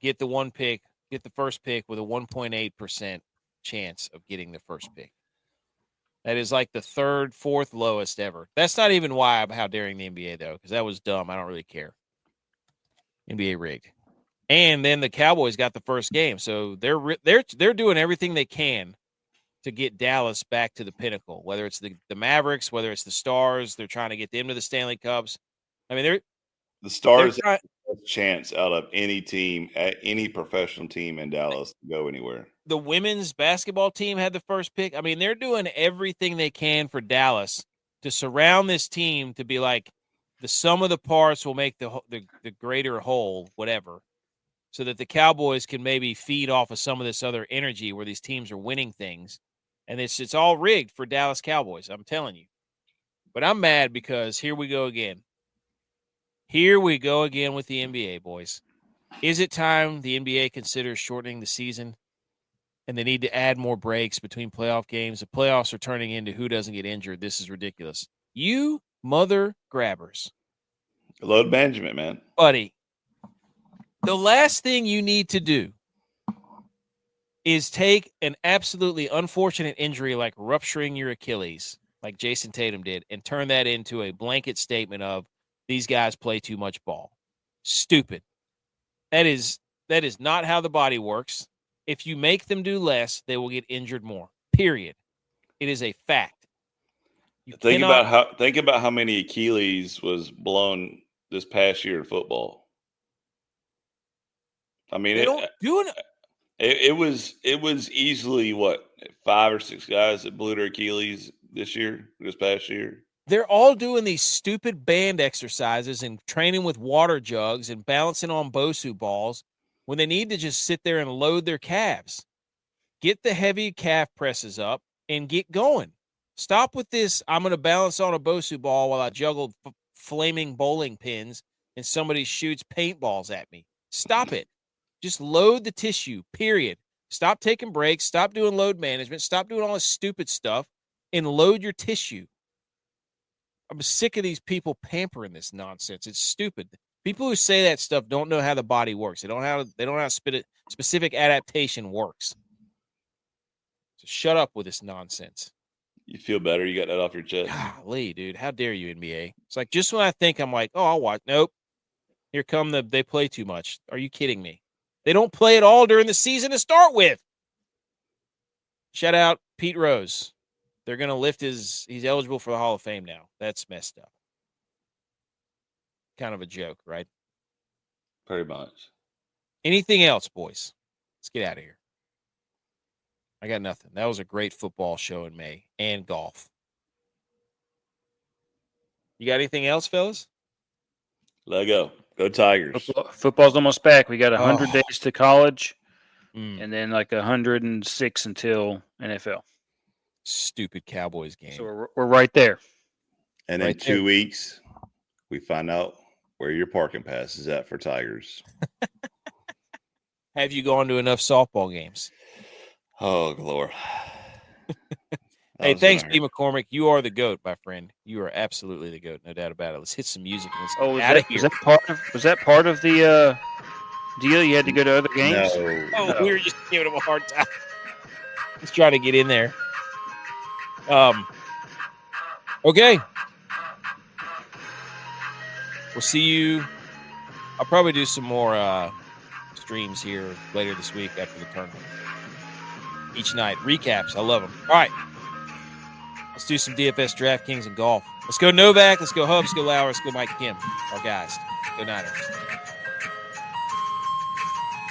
S1: get the first pick with a 1.8% chance of getting the first pick. That is like the third, fourth lowest ever. That's not even why I'm how daring the NBA, though, because that was dumb. I don't really care. NBA rigged. And then the Cowboys got the first game, so they're doing everything they can to get Dallas back to the pinnacle, whether it's the Mavericks, whether it's the Stars. They're trying to get them to the Stanley Cups. I mean,
S2: the Stars
S1: trying,
S2: have the best chance out of any team, any professional team in Dallas to go anywhere.
S1: the women's basketball team had the first pick. I mean, they're doing everything they can for Dallas to surround this team to be like the sum of the parts will make the greater whole, whatever, so that the Cowboys can maybe feed off of some of this other energy where these teams are winning things. And it's all rigged for Dallas Cowboys, I'm telling you. But I'm mad because here we go again. Here we go again with the NBA, boys. Is it time the NBA considers shortening the season? And they need to add more breaks between playoff games. The playoffs are turning into who doesn't get injured. This is ridiculous. You mother grabbers.
S2: Load management, man.
S1: Buddy, the last thing you need to do is take an absolutely unfortunate injury like rupturing your Achilles, like Jason Tatum did, and turn that into a blanket statement of these guys play too much ball. Stupid. That is not how the body works. If you make them do less, they will get injured more. Period. It is a fact.
S2: Think about how many Achilles was blown this past year in football. I mean,
S1: they don't do it.
S2: It was easily 5 or 6 guys that blew their Achilles this past year.
S1: They're all doing these stupid band exercises and training with water jugs and balancing on Bosu balls when they need to just sit there and load their calves. Get the heavy calf presses up and get going. Stop with this, I'm going to balance on a Bosu ball while I juggle flaming bowling pins and somebody shoots paintballs at me. Stop it. Just load the tissue, period. Stop taking breaks. Stop doing load management. Stop doing all this stupid stuff and load your tissue. I'm sick of these people pampering this nonsense. It's stupid. People who say that stuff don't know how the body works. They don't know how specific adaptation works. So shut up with this nonsense.
S2: You feel better? You got that off your chest?
S1: Golly, dude. How dare you, NBA? It's like just when I think I'm like, oh, I'll watch. Nope. Here come they play too much. Are you kidding me? They don't play at all during the season to start with. Shout out Pete Rose. They're going to lift he's eligible for the Hall of Fame now. That's messed up. Kind of a joke, right?
S2: Pretty much.
S1: Anything else, boys? Let's get out of here. I got nothing. That was a great football show in May and golf. You got anything else, fellas?
S2: Let go. Go Tigers.
S3: Football's almost back. We got 100 days to college and then like 106 until NFL.
S1: Stupid Cowboys game.
S3: So we're right there.
S2: And in 2 weeks, we find out where your parking pass is at for Tigers.
S1: Have you gone to enough softball games?
S2: Oh, Lord.
S1: Hey, thanks, B. McCormick. You are the GOAT, my friend. You are absolutely the GOAT, no doubt about it. Let's hit some music. Let's get out of here.
S3: Was that part of the deal? You had to go to other games?
S2: No.
S1: We were just giving him a hard time. Let's try to get in there. Okay. We'll see you. I'll probably do some more streams here later this week after the tournament. Each night. Recaps. I love them. All right. Let's do some DFS, DraftKings, and golf. Let's go Novak. Let's go Hub. Let's go Lauer. Let's go Mike Kim. Our guys. Go Niners.